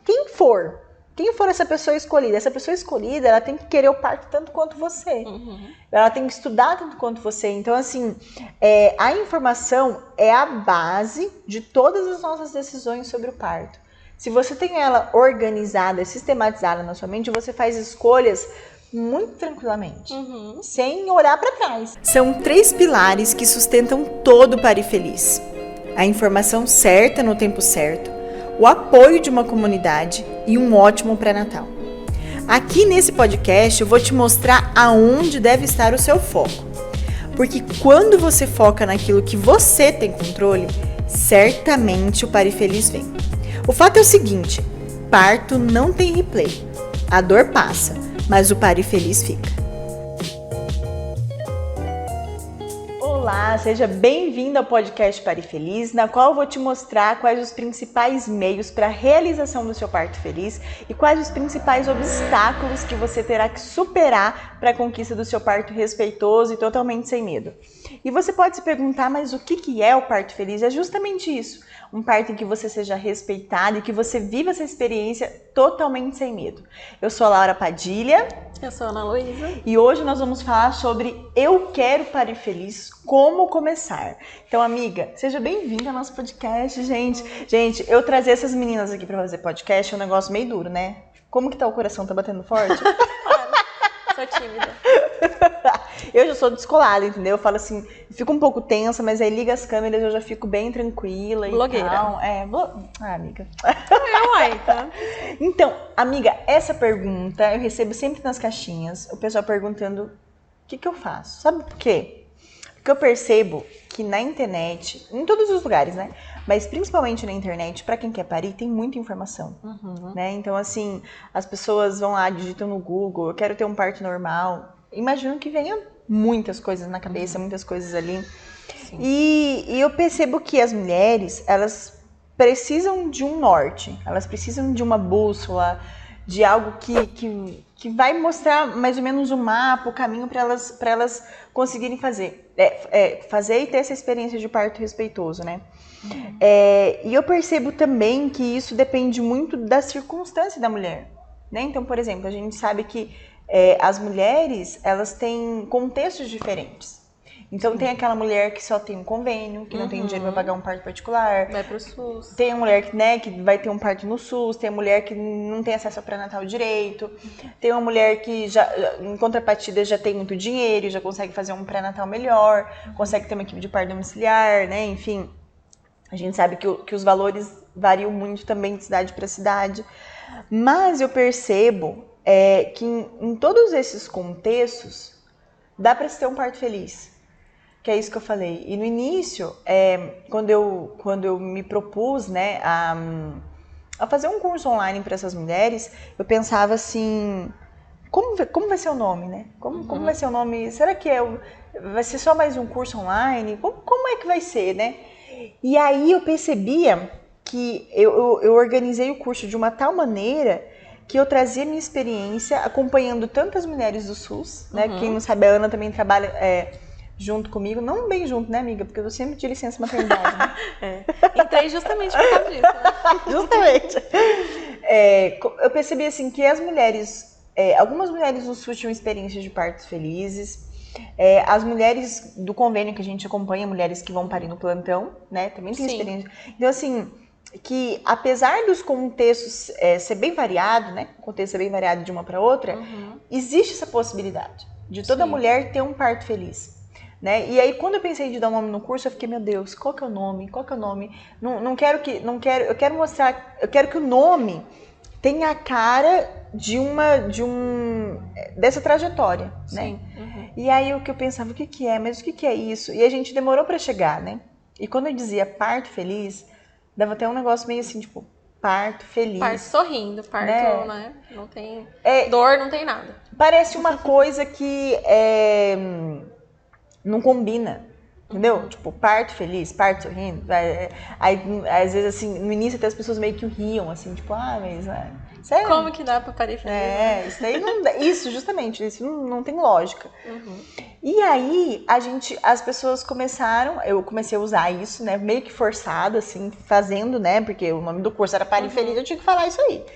Quem for essa pessoa escolhida, ela tem que querer o parto tanto quanto você. Ela tem que estudar tanto quanto você. Então, assim, a informação é a base de todas as nossas decisões sobre o parto. Se você tem ela organizada, sistematizada na sua mente, você faz escolhas muito tranquilamente, sem olhar para trás. São 3 pilares que sustentam todo o Pare Feliz. A informação certa no tempo certo, o apoio de uma comunidade e um ótimo pré-natal. Aqui nesse podcast eu vou te mostrar aonde deve estar o seu foco. Porque quando você foca naquilo que você tem controle, certamente o Pare Feliz vem. O fato é o seguinte, parto não tem replay. A dor passa, mas o Pare Feliz fica. Olá, seja bem-vindo ao podcast Pare Feliz, na qual eu vou te mostrar quais os principais meios para a realização do seu parto feliz e quais os principais obstáculos que você terá que superar para a conquista do seu parto respeitoso e totalmente sem medo. E você pode se perguntar, mas o que é o parto feliz? É justamente isso, um parto em que você seja respeitado e que você viva essa experiência totalmente sem medo. Eu sou a Laura Padilha. Eu sou a Ana Luísa. E hoje nós vamos falar sobre Eu Quero Pare Feliz, como começar. Então, amiga, seja bem-vinda ao nosso podcast, gente. Gente, eu trazer essas meninas aqui pra fazer podcast é um negócio meio duro, né? Como que tá o coração? Tá batendo forte? Sou tímida. Eu já sou descolada, entendeu? Eu falo assim, fico um pouco tensa, mas aí liga as câmeras eu já fico bem tranquila. Blogueira. E tal. Amiga. Uai, tá? Então, amiga, essa pergunta eu recebo sempre nas caixinhas, o pessoal perguntando o que eu faço. Sabe por quê? Porque eu percebo que na internet, em todos os lugares, né? Mas principalmente na internet, pra quem quer parir, tem muita informação, né? Então, assim, as pessoas vão lá, digitam no Google, eu quero ter um parto normal. Imagino que venha muitas coisas na cabeça, muitas coisas ali. E eu percebo que as mulheres, elas precisam de um norte, elas precisam de uma bússola, de algo que vai mostrar mais ou menos o mapa, o caminho para elas conseguirem fazer e ter essa experiência de parto respeitoso, né? E eu percebo também que isso depende muito da circunstância da mulher, né? Então, por exemplo, a gente sabe que as mulheres, elas têm contextos diferentes. Então tem aquela mulher que só tem um convênio, que não tem dinheiro para pagar um parto particular. Vai pro SUS. Tem a mulher que vai ter um parto no SUS, tem a mulher que não tem acesso ao pré-natal direito, tem uma mulher que já, em contrapartida, já tem muito dinheiro, já consegue fazer um pré-natal melhor, consegue ter uma equipe de parto domiciliar, né? Enfim, a gente sabe que os valores variam muito também de cidade para cidade. Mas eu percebo que em todos esses contextos dá para se ter um parto feliz. Que é isso que eu falei. E no início, quando eu me propus, né, a fazer um curso online para essas mulheres, eu pensava assim, como vai ser o nome, né? Como vai ser o nome? Será que vai ser só mais um curso online? Como é que vai ser, né? E aí eu percebia que eu organizei o curso de uma tal maneira que eu trazia minha experiência acompanhando tantas mulheres do SUS, né? Quem não sabe, a Ana também trabalha junto comigo, não bem junto, né, amiga? Porque eu sempre de licença maternidade, né? Entrei justamente por causa disso, né? Justamente. Eu percebi, assim, que as mulheres, algumas mulheres do SUS tinham experiências de partos felizes, as mulheres do convênio que a gente acompanha, mulheres que vão parir no plantão, né, também tem experiência. Então, assim, que apesar dos contextos ser bem variado, né, o contexto ser bem variado de uma para outra, existe essa possibilidade de toda mulher ter um parto feliz. Né? E aí, quando eu pensei de dar um nome no curso, eu fiquei, meu Deus, qual que é o nome? Eu quero mostrar, eu quero que o nome tenha a cara dessa trajetória, né? E aí o que eu pensava, o que é? Mas o que é isso? E a gente demorou pra chegar, né? E quando eu dizia parto feliz, dava até um negócio meio assim, tipo, parto feliz. Parto sorrindo, parto, né? Não tem dor, não tem nada. Parece uma coisa que não combina, Entendeu? Tipo, parto feliz, parto sorrindo. Aí, às vezes, assim, no início até as pessoas meio que riam, assim, tipo, mas... Sério? Como que dá pra parir feliz? Isso aí não dá. Isso, justamente, isso não tem lógica. E aí, as pessoas começaram, eu comecei a usar isso, né, meio que forçado, assim, fazendo, né, porque o nome do curso era Pare Feliz, eu tinha que falar isso aí.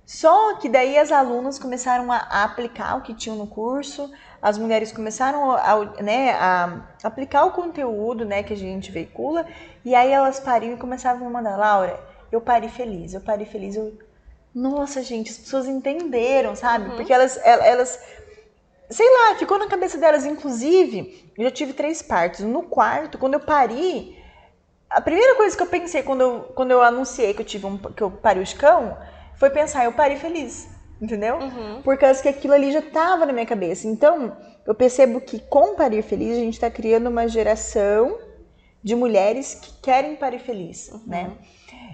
Só que daí as alunas começaram a aplicar o que tinham no curso, as mulheres começaram a aplicar o conteúdo, né, que a gente veicula, e aí elas pariam e começavam a mandar, Laura, eu pari feliz, Nossa, gente, as pessoas entenderam, sabe? Porque elas, sei lá, ficou na cabeça delas, inclusive, eu já tive 3 partos. No quarto, quando eu pari, a primeira coisa que eu pensei quando eu anunciei que eu pari o Chicão, foi pensar, eu pari feliz, entendeu? Por causa que aquilo ali já estava na minha cabeça. Então, eu percebo que com parir feliz, a gente está criando uma geração de mulheres que querem parir feliz, né?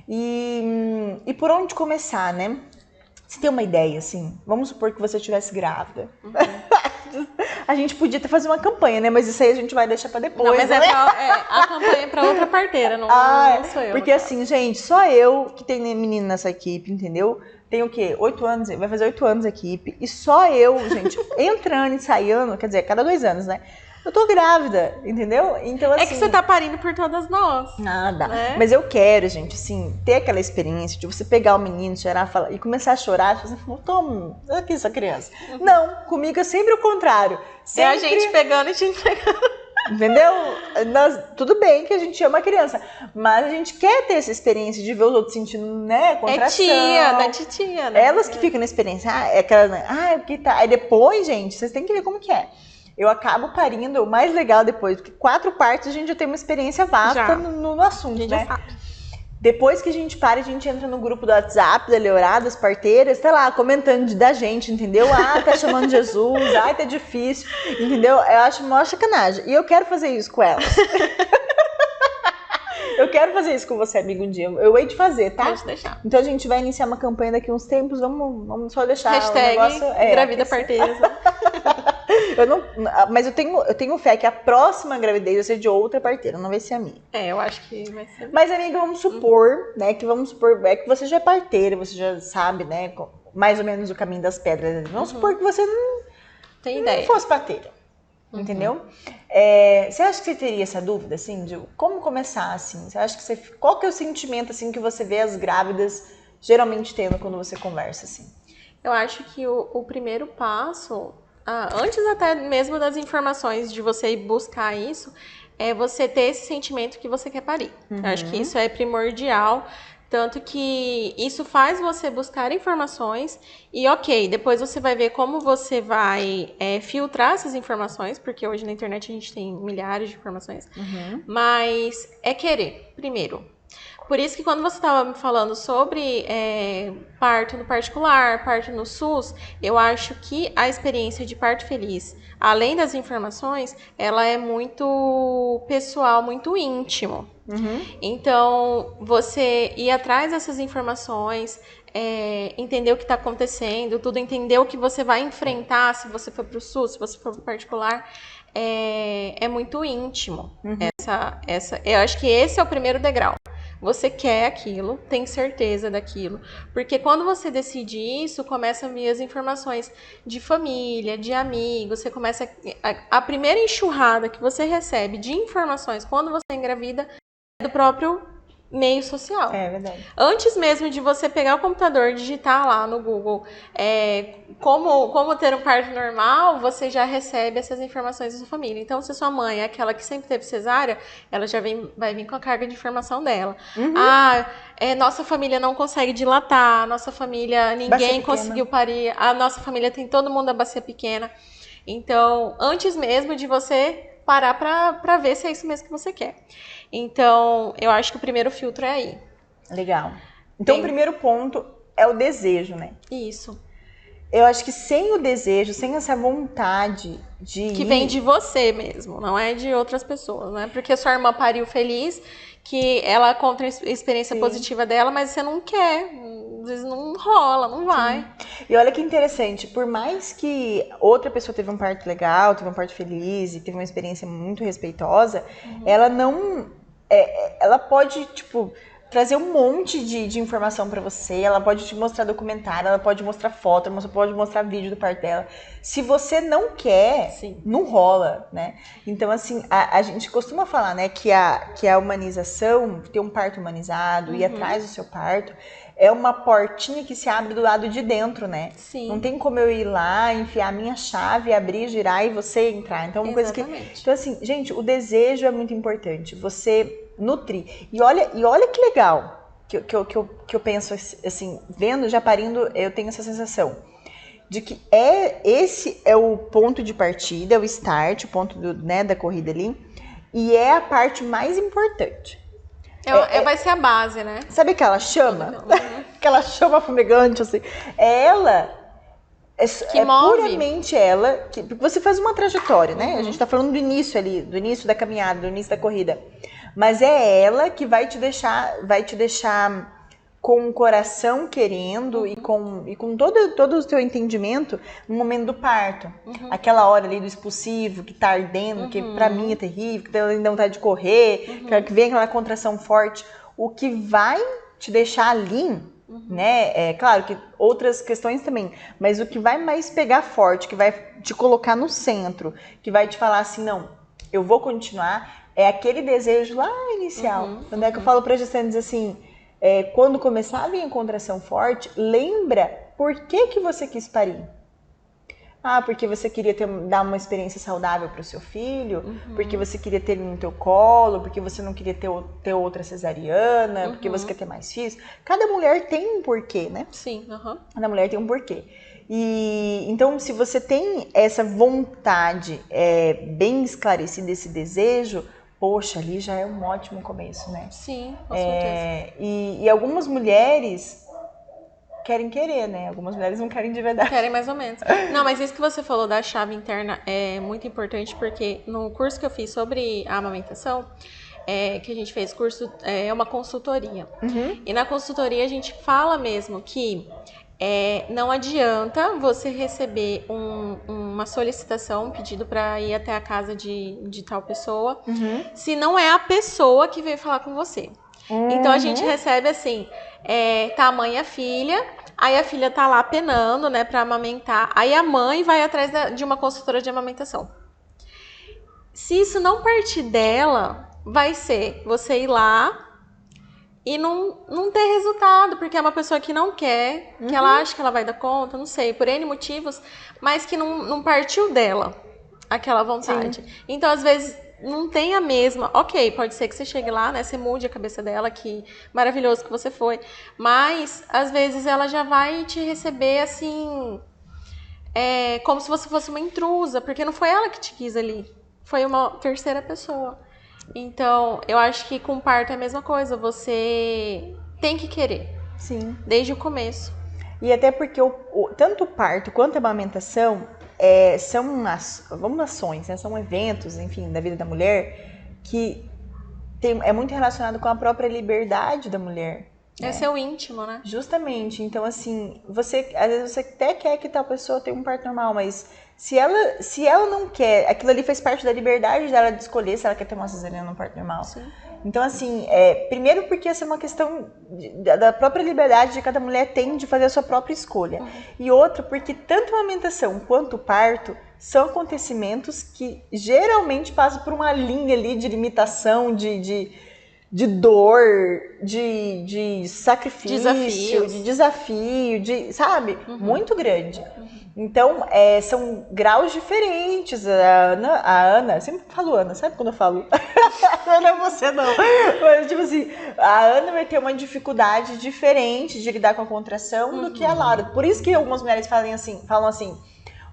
E por onde começar, né? Você tem uma ideia, assim? Vamos supor que você estivesse grávida. A gente podia até fazer uma campanha, né? Mas isso aí a gente vai deixar pra depois. Não, mas né? A campanha é pra outra parteira, não sou eu. Porque assim, gente, só eu que tenho menino nessa equipe, entendeu? Tem o quê? 8 anos, vai fazer 8 anos a equipe. E só eu, gente, entrando e saindo, quer dizer, cada 2 anos, né? Eu tô grávida, entendeu? Então, assim, é que você tá parindo por todas nós. Nada. Né? Mas eu quero, gente, assim, ter aquela experiência de você pegar o menino, chorar e começar a chorar, você fala, toma, aqui essa criança. Não, comigo é sempre o contrário. Sempre... É a gente pegando e te entregando. Entendeu? Tudo bem que a gente ama a criança, mas a gente quer ter essa experiência de ver os outros sentindo, né, contração. Da titia, né? Elas que ficam na experiência, porque tá. Aí depois, gente, vocês têm que ver como que é. Eu acabo parindo, o mais legal depois, porque 4 partes a gente já tem uma experiência vasta no assunto, a gente né? já sabe. Depois que a gente para, a gente entra no grupo do WhatsApp da Leorá, das parteiras, tá lá, comentando da gente, entendeu? Tá chamando Jesus, tá difícil, entendeu? Eu acho maior sacanagem. E eu quero fazer isso com elas. Eu quero fazer isso com você, amigo, um dia. Eu hei de fazer, tá? Pode deixar. Então a gente vai iniciar uma campanha daqui a uns tempos, vamos só deixar hashtag o negócio... Engravida Parteiras. Mas eu tenho fé que a próxima gravidez vai ser de outra parteira, não vai ser a minha. Eu acho que vai ser. Mas, amiga, vamos supor, né, que você já é parteira, você já sabe, né, mais ou menos o caminho das pedras. Vamos supor que você não fosse parteira, entendeu? Você acha que você teria essa dúvida, assim, de como começar, assim? Você acha que qual que é o sentimento, assim, que você vê as grávidas geralmente tendo quando você conversa, assim? Eu acho que o primeiro passo... antes até mesmo das informações de você ir buscar isso, é você ter esse sentimento que você quer parir. Eu acho que isso é primordial, tanto que isso faz você buscar informações e depois você vai ver como você vai filtrar essas informações, porque hoje na internet a gente tem milhares de informações, mas é querer, primeiro. Por isso que quando você estava me falando sobre parto no particular, parto no SUS, eu acho que a experiência de parto feliz, além das informações, ela é muito pessoal, muito íntimo. Então, você ir atrás dessas informações, entender o que está acontecendo, tudo, entender o que você vai enfrentar se você for para o SUS, se você for para o particular, é muito íntimo. Eu acho que esse é o primeiro degrau. Você quer aquilo, tem certeza daquilo. Porque quando você decide isso, começam a vir as informações de família, de amigos. Você começa... A primeira enxurrada que você recebe de informações quando você engravida é do próprio meio social. É verdade. Antes mesmo de você pegar o computador e digitar lá no Google como ter um parto normal, você já recebe essas informações da sua família. Então, se sua mãe é aquela que sempre teve cesárea, ela já vai vir com a carga de informação dela. Nossa família não consegue dilatar, nossa família, ninguém conseguiu parir, a nossa família tem todo mundo a bacia pequena. Então, antes mesmo de você parar para ver se é isso mesmo que você quer. Então, eu acho que o primeiro filtro é aí. Legal. Então, o primeiro ponto é o desejo, né? Isso. eu acho que sem o desejo, sem essa vontade de Que ir... vem de você mesmo, não é de outras pessoas, né? Porque sua irmã pariu feliz, que ela conta a experiência positiva dela, mas você não quer. Às vezes não rola, não vai. Sim. E olha que interessante, por mais que outra pessoa teve um parto legal, teve um parto feliz e teve uma experiência muito respeitosa, ela não... ela pode, tipo, trazer um monte de informação pra você, ela pode te mostrar documentário, ela pode mostrar foto, ela pode mostrar vídeo do parto dela. Se você não quer, não rola, né? Então, assim, a gente costuma falar, né, que a humanização, ter um parto humanizado, ir atrás do seu parto, é uma portinha que se abre do lado de dentro, né? Sim. Não tem como eu ir lá, enfiar a minha chave, abrir, girar e você entrar. Então, uma coisa que... Então, assim, gente, o desejo é muito importante. Você nutrir. E olha que legal que eu penso, assim, vendo, já parindo, eu tenho essa sensação de que esse é o ponto de partida, é o start, o ponto da corrida ali, e é a parte mais importante. Vai ser a base, né? Sabe aquela chama? Aquela chama fumegante, assim. Ela é puramente ela, porque você faz uma trajetória, né? A gente tá falando do início ali, do início da caminhada, do início da corrida. Mas é ela que vai te deixar com o coração querendo e com todo o teu entendimento no momento do parto. Aquela hora ali do expulsivo, que tá ardendo, que pra mim é terrível, que tem vontade de correr, que vem aquela contração forte. O que vai te deixar ali, né? É claro que outras questões também, mas o que vai mais pegar forte, que vai te colocar no centro, que vai te falar assim, não, eu vou continuar, é aquele desejo lá inicial. Quando é que eu falo pra gestantes assim, quando começar a vir a contração forte, lembra por que você quis parir. Ah, porque você queria dar uma experiência saudável para o seu filho, porque você queria ter ele no teu colo, porque você não queria ter outra cesariana, porque você quer ter mais filhos. Cada mulher tem um porquê, né? Sim, Cada mulher tem um porquê. E então, se você tem essa vontade bem esclarecida, esse desejo, poxa, ali já é um ótimo começo, né? Sim, com certeza. E algumas mulheres querem querer, né? Algumas mulheres não querem de verdade. Querem mais ou menos. Não, mas isso que você falou da chave interna é muito importante, porque no curso que eu fiz sobre a amamentação, que a gente fez curso, é uma consultoria. E na consultoria a gente fala mesmo que não adianta você receber uma solicitação, um pedido para ir até a casa de tal pessoa, se não é a pessoa que veio falar com você. Então a gente recebe assim, tá a mãe e a filha, aí a filha tá lá penando, né, pra amamentar, aí a mãe vai atrás de uma consultora de amamentação. Se isso não partir dela, vai ser você ir lá e não ter resultado, porque é uma pessoa que não quer, que ela acha que ela vai dar conta, não sei, por N motivos, mas que não partiu dela aquela vontade. Sim. Então, às vezes, não tem a mesma... Ok, pode ser que você chegue lá, né, você mude a cabeça dela, que maravilhoso que você foi, mas, às vezes, ela já vai te receber, assim, como se você fosse uma intrusa, porque não foi ela que te quis ali, foi uma terceira pessoa. Então, eu acho que com parto é a mesma coisa. Você tem que querer. Sim. Desde o começo. E até porque tanto o parto quanto a amamentação são ações, né? São eventos, enfim, da vida da mulher que é muito relacionado com a própria liberdade da mulher. É seu íntimo, né? Justamente. Então, assim, às vezes você até quer que tal pessoa tenha um parto normal, mas se ela não quer, aquilo ali faz parte da liberdade dela de escolher se ela quer ter uma cesariana ou um parto normal. Sim. Então, assim, primeiro porque essa é uma questão da própria liberdade de cada mulher tem de fazer a sua própria escolha. E outro, porque tanto a amamentação quanto o parto são acontecimentos que geralmente passam por uma linha ali de limitação, de dor, de sacrifício, de desafio, sabe? Muito grande. Então, são graus diferentes. A Ana, eu sempre falo Ana, sabe quando eu falo? Não é você, não. Mas, tipo assim, a Ana vai ter uma dificuldade diferente de lidar com a contração do que a Laura. Por isso que algumas mulheres falam assim,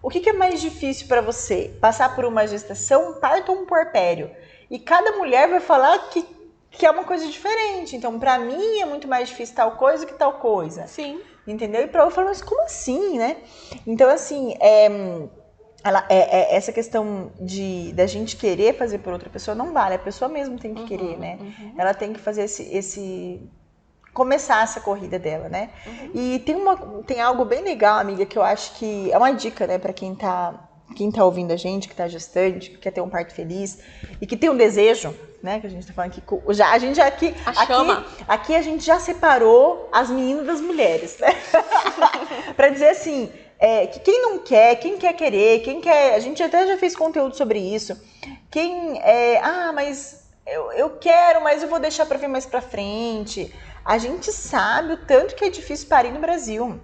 o que é mais difícil para você? Passar por uma gestação, um parto ou um puerpério? E cada mulher vai falar que que é uma coisa diferente. Então, pra mim, é muito mais difícil tal coisa que tal coisa. Sim. Entendeu? E pra eu falar, mas como assim, né? Então, assim, essa questão da gente querer fazer por outra pessoa não vale. A pessoa mesmo tem que querer, né? Ela tem que fazer começar essa corrida dela, né? E tem algo bem legal, amiga, que eu acho que é uma dica, né, pra quem tá ouvindo a gente, que tá gestante, que quer ter um parto feliz e que tem um desejo, né, que a gente tá falando aqui, a gente já aqui a gente já separou as meninas das mulheres, né? Pra dizer assim, que quem não quer, quem quer querer, quem quer, a gente até já fez conteúdo sobre isso, mas eu quero, mas eu vou deixar pra ver mais pra frente. A gente sabe o tanto que é difícil parir no Brasil,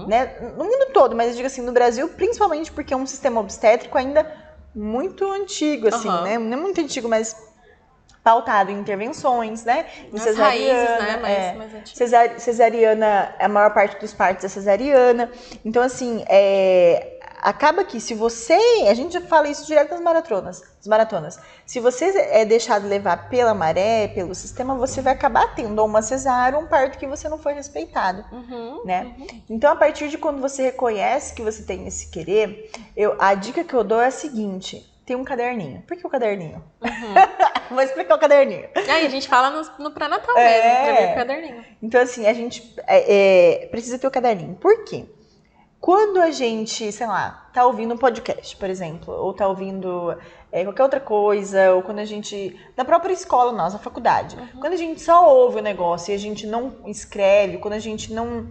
né? No mundo todo, mas eu digo assim, no Brasil, principalmente porque é um sistema obstétrico ainda muito antigo, assim, né? Não é muito antigo, mas pautado em intervenções, né? Em cesariana, raízes, né? Cesariana, a maior parte dos partos é cesariana. Então, assim, acaba que se você... A gente já fala isso direto nas maratonas. Se você é deixado levar pela maré, pelo sistema, você vai acabar tendo uma cesárea, um parto que você não foi respeitado, né? Então, a partir de quando você reconhece que você tem esse querer, a dica que eu dou é a seguinte... Tem um caderninho. Por que o caderninho? Vou explicar o caderninho. A gente fala no pré-natal mesmo, pra ver o caderninho. Então, assim, a gente precisa ter o caderninho. Por quê? Quando a gente, sei lá, tá ouvindo um podcast, por exemplo, ou tá ouvindo qualquer outra coisa, ou quando a gente... Na própria escola nossa, faculdade. Quando a gente só ouve o negócio e a gente não escreve, quando a gente não...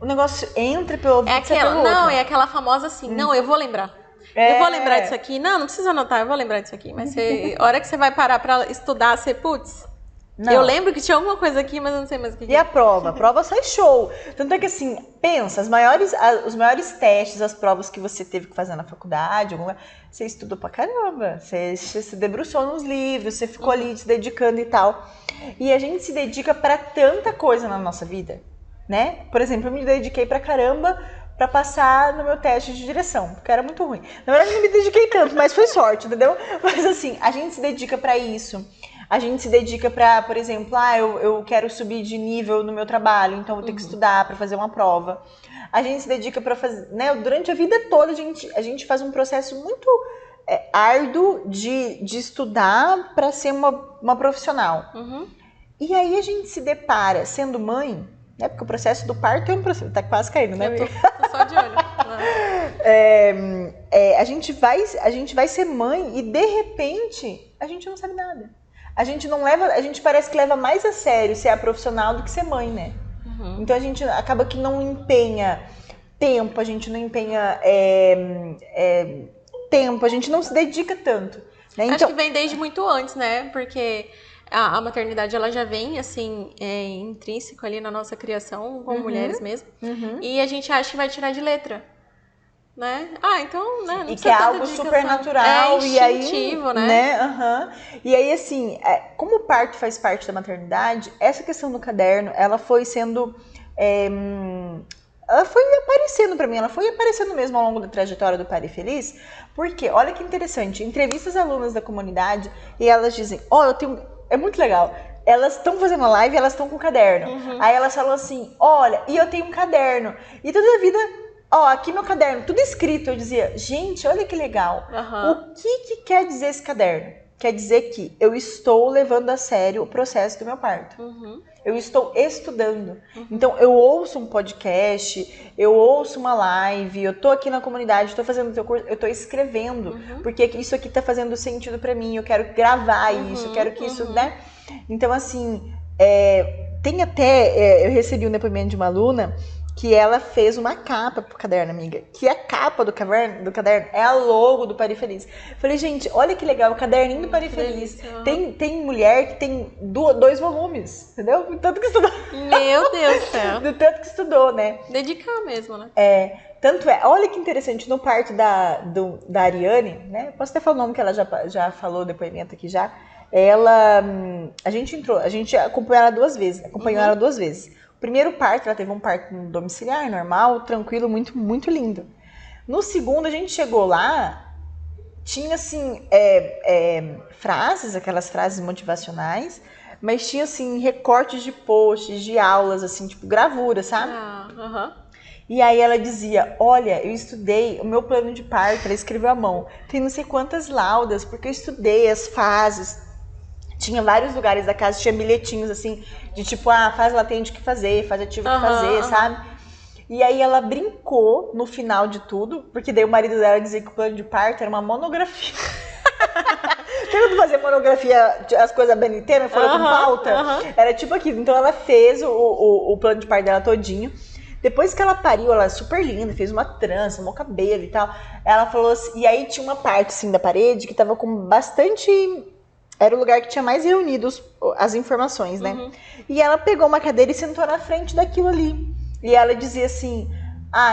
O negócio entra pelo ouvido e sai pelo outro. Não, é aquela famosa assim, não, eu vou lembrar. Eu vou lembrar disso aqui. Não precisa anotar, eu vou lembrar disso aqui. Mas a hora que você vai parar pra estudar, você, eu lembro que tinha alguma coisa aqui, mas eu não sei mais o que. E a prova? A prova sai show. Tanto é que assim, pensa, os maiores testes, as provas que você teve que fazer na faculdade, você estudou pra caramba. Você se debruçou nos livros, você ficou ali se dedicando e tal. E a gente se dedica pra tanta coisa na nossa vida, né? Por exemplo, eu me dediquei pra caramba pra passar no meu teste de direção, porque era muito ruim. Na verdade, eu não me dediquei tanto, mas foi sorte, entendeu? Mas assim, a gente se dedica pra isso. A gente se dedica pra, por exemplo, eu quero subir de nível no meu trabalho, então vou ter que estudar pra fazer uma prova. A gente se dedica pra fazer, né? Durante a vida toda, a gente faz um processo muito árduo de estudar pra ser uma profissional. E aí a gente se depara sendo mãe, né? Porque o processo do parto é um processo... Tá quase caindo, né? Eu tô só de olho. A gente vai ser mãe e, de repente, a gente não sabe nada. A gente parece que leva mais a sério ser a profissional do que ser mãe, né? Então, a gente acaba que não empenha tempo, a gente não empenha tempo, a gente não se dedica tanto. Né? Acho que vem desde muito antes, né? Porque... A maternidade, ela já vem, assim, intrínseco ali na nossa criação, como mulheres mesmo. E a gente acha que vai tirar de letra, né? Então, né? Não e que é algo super natural. É instintivo, né? E aí, assim, como o parto faz parte da maternidade, essa questão do caderno, ela foi sendo... ela foi aparecendo pra mim, ela foi aparecendo mesmo ao longo da trajetória do Pare Feliz, porque, olha que interessante, entrevistas alunas da comunidade e elas dizem, eu tenho... É muito legal. Elas estão fazendo a live e elas estão com o caderno. Aí elas falam assim, olha, e eu tenho um caderno. E toda a vida, aqui meu caderno, tudo escrito. Eu dizia, gente, olha que legal. O que quer dizer esse caderno? Quer dizer que eu estou levando a sério o processo do meu parto. Eu estou estudando. Então, eu ouço um podcast, eu ouço uma live, eu tô aqui na comunidade, estou fazendo o teu curso, eu estou escrevendo, porque isso aqui tá fazendo sentido para mim, eu quero gravar isso, eu quero que isso, né? Então, assim, tem até, eu recebi um depoimento de uma aluna que ela fez uma capa pro caderno, amiga. Que a capa do caderno é a logo do Pare Feliz. Falei, gente, olha que legal, o caderninho do Pare Feliz. Tem mulher que tem 2 volumes, entendeu? Do tanto que estudou. Meu Deus do céu. Do tanto que estudou, né? Dedicar mesmo, né? Tanto olha que interessante, no parto da Ariane, né? Posso até falar o nome que ela já falou o depoimento aqui já. A gente acompanhou ela 2 vezes. O primeiro parto, ela teve um parto domiciliar, normal, tranquilo, muito, muito lindo. No segundo, a gente chegou lá, tinha assim, frases, aquelas frases motivacionais, mas tinha, assim, recortes de posts, de aulas, assim, tipo, gravura, sabe? E aí ela dizia, olha, eu estudei o meu plano de parto, ela escreveu à mão, tem não sei quantas laudas, porque eu estudei as fases. Tinha vários lugares da casa, tinha bilhetinhos, assim, de tipo, fase latente o que fazer, fase ativa o que fazer, sabe? E aí ela brincou no final de tudo, porque daí o marido dela dizia que o plano de parto era uma monografia. Quando fazer monografia, as coisas BNT, não foram com pauta? Era tipo aquilo. Então ela fez o plano de parto dela todinho. Depois que ela pariu, ela é super linda, fez uma trança, um cabelo e tal. Ela falou assim, e aí tinha uma parte assim da parede que tava com bastante... Era o lugar que tinha mais reunido as informações, né? E ela pegou uma cadeira e sentou na frente daquilo ali. E ela dizia assim,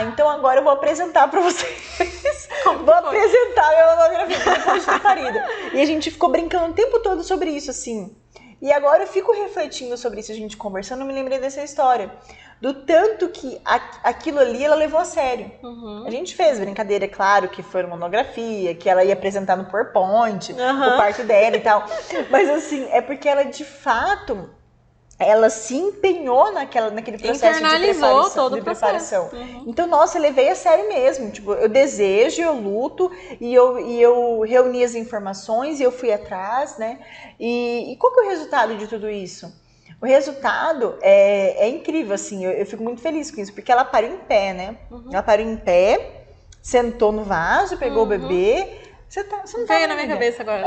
então agora eu vou apresentar pra vocês. Vou apresentar a minha monografia depois de ter parido. E a gente ficou brincando o tempo todo sobre isso, assim. E agora eu fico refletindo sobre isso, a gente conversando, eu me lembrei dessa história. Do tanto que aquilo ali ela levou a sério. A gente fez brincadeira, claro, que foi uma monografia, que ela ia apresentar no PowerPoint, o parto dela e tal. Mas assim, é porque ela de fato, ela se empenhou naquele processo de preparação. Então, nossa, eu levei a sério mesmo. Tipo, eu desejo, eu luto, e eu reuni as informações e eu fui atrás, né? E qual que é o resultado de tudo isso? O resultado é incrível, assim, eu fico muito feliz com isso, porque ela pariu em pé, né? Ela pariu em pé, sentou no vaso, pegou o bebê. Você não tá veio na minha cabeça agora.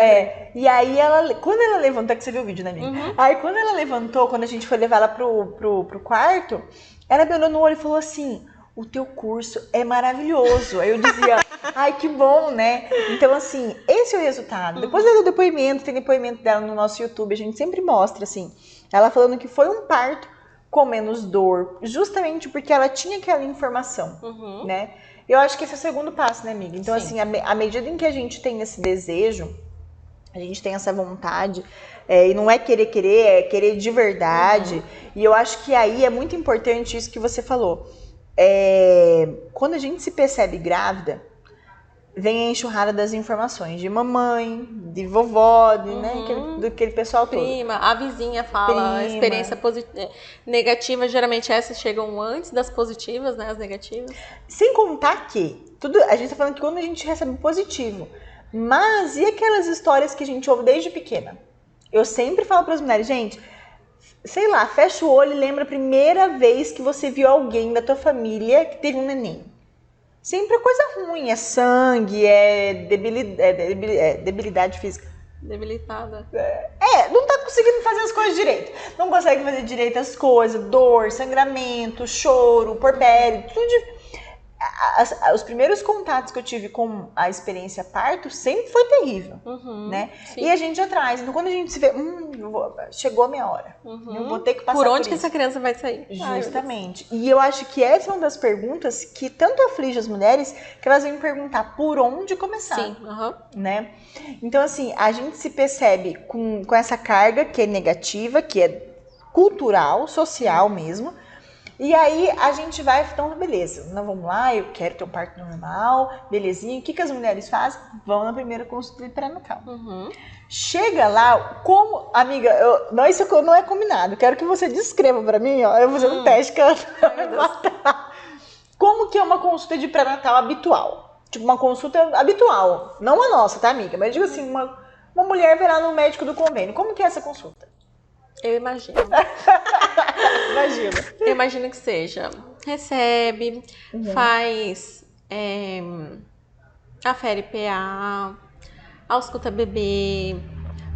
E aí quando ela levantou, que você viu o vídeo, né, amiga? Aí quando ela levantou, quando a gente foi levar ela pro quarto, ela me olhou no olho e falou assim, o teu curso é maravilhoso. Aí eu dizia, ai, que bom, né? Então, assim, esse é o resultado. Depois ela deu depoimento, tem depoimento dela no nosso YouTube, a gente sempre mostra, assim, ela falando que foi um parto com menos dor, justamente porque ela tinha aquela informação, né? Eu acho que esse é o segundo passo, né, amiga? Então, assim, à medida em que a gente tem esse desejo, a gente tem essa vontade, e não é querer, é querer de verdade. E eu acho que aí é muito importante isso que você falou. Quando a gente se percebe grávida, vem a enxurrada das informações de mamãe, de vovó, né, daquele pessoal todo. Prima, a vizinha fala, a experiência negativa, geralmente essas chegam antes das positivas, né, as negativas. Sem contar que, a gente tá falando que quando a gente recebe positivo, mas e aquelas histórias que a gente ouve desde pequena? Eu sempre falo para as mulheres, gente, sei lá, fecha o olho e lembra a primeira vez que você viu alguém da tua família que teve um neném. Sempre é coisa ruim, é sangue, é debilidade física. Debilitada. Não tá conseguindo fazer as coisas direito. Não consegue fazer direito as coisas, dor, sangramento, choro, porpério, tudo. Os primeiros contatos que eu tive com a experiência parto sempre foi terrível, né? Sim. E a gente atrás. Então, quando a gente se vê, chegou a minha hora. Eu vou ter que passar por onde que essa criança vai sair? Justamente. E eu acho que essa é uma das perguntas que tanto aflige as mulheres, que elas vêm me perguntar por onde começar. Sim. Né? Então, assim, a gente se percebe com essa carga que é negativa, que é cultural, social mesmo. E aí a gente vai, então, beleza, não, vamos lá, eu quero ter um parto normal, belezinha. O que as mulheres fazem? Vão na primeira consulta de pré-natal. Chega lá, como, amiga, isso não é combinado, quero que você descreva pra mim, ó, eu vou fazer um teste que ela vai matar. Como que é uma consulta de pré-natal habitual? Tipo, uma consulta habitual, não a nossa, tá, amiga? Mas digo assim, uma mulher vai lá no médico do convênio, como que é essa consulta? Eu imagino. Eu imagino que seja. Recebe, faz, afere PA, ausculta bebê,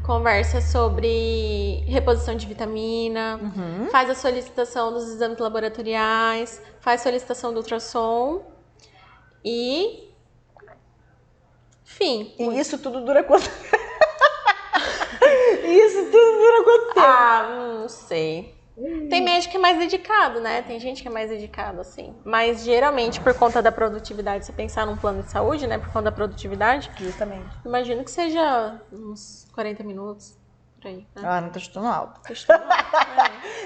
conversa sobre reposição de vitamina, faz a solicitação dos exames laboratoriais, faz solicitação do ultrassom e... Enfim. E isso tudo dura quanto? Isso tudo dura quanto tempo? Não sei. Tem médico que é mais dedicado, né? Tem gente que é mais dedicado, assim. Mas, geralmente, por conta da produtividade, se pensar num plano de saúde, né? Por conta da produtividade. Justamente. Imagino que seja uns 40 minutos, por aí. Né? Não tô chutando alto.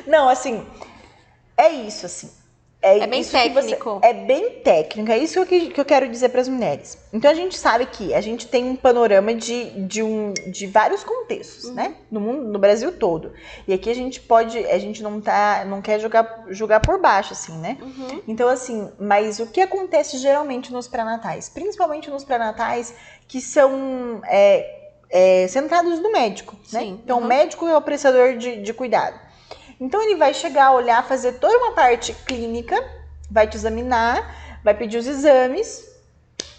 Não, assim, é isso, assim. É bem isso que técnico. É bem técnico, é isso que eu quero dizer para as mulheres. Então a gente sabe que a gente tem um panorama de vários contextos, né? No mundo, no Brasil todo. E aqui a gente não quer julgar por baixo, assim, né? Então, assim, mas o que acontece geralmente nos pré-natais? Principalmente nos pré-natais que são centrados no médico, né? Sim. Então o médico é o prestador de cuidado. Então ele vai chegar, olhar, fazer toda uma parte clínica, vai te examinar, vai pedir os exames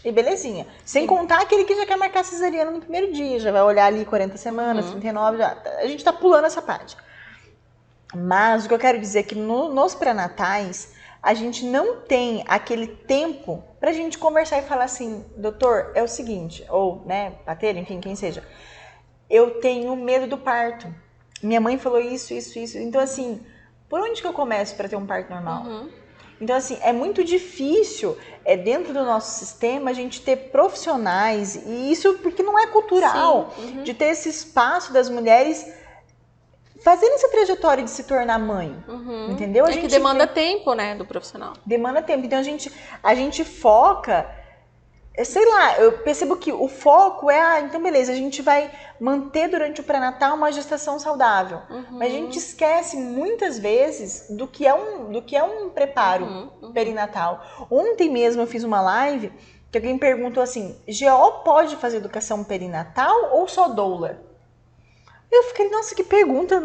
e belezinha. Sem contar aquele que já quer marcar cesariana no primeiro dia, já vai olhar ali 40 semanas, 39, a gente tá pulando essa parte. Mas o que eu quero dizer é que nos pré-natais, a gente não tem aquele tempo pra gente conversar e falar assim, doutor, é o seguinte, ou, né, bater, enfim, quem seja, eu tenho medo do parto. Minha mãe falou isso. Então, assim, por onde que eu começo para ter um parto normal? Então, assim, é muito difícil, dentro do nosso sistema, a gente ter profissionais, e isso porque não é cultural, de ter esse espaço das mulheres fazendo essa trajetória de se tornar mãe, entendeu? Que demanda tempo, né, do profissional. Demanda tempo. Então, a gente foca... Sei lá, eu percebo que o foco então beleza, a gente vai manter durante o pré-natal uma gestação saudável. Mas a gente esquece muitas vezes do que é um preparo perinatal. Ontem mesmo eu fiz uma live que alguém perguntou assim, GO pode fazer educação perinatal ou só doula? Eu fiquei, nossa, que pergunta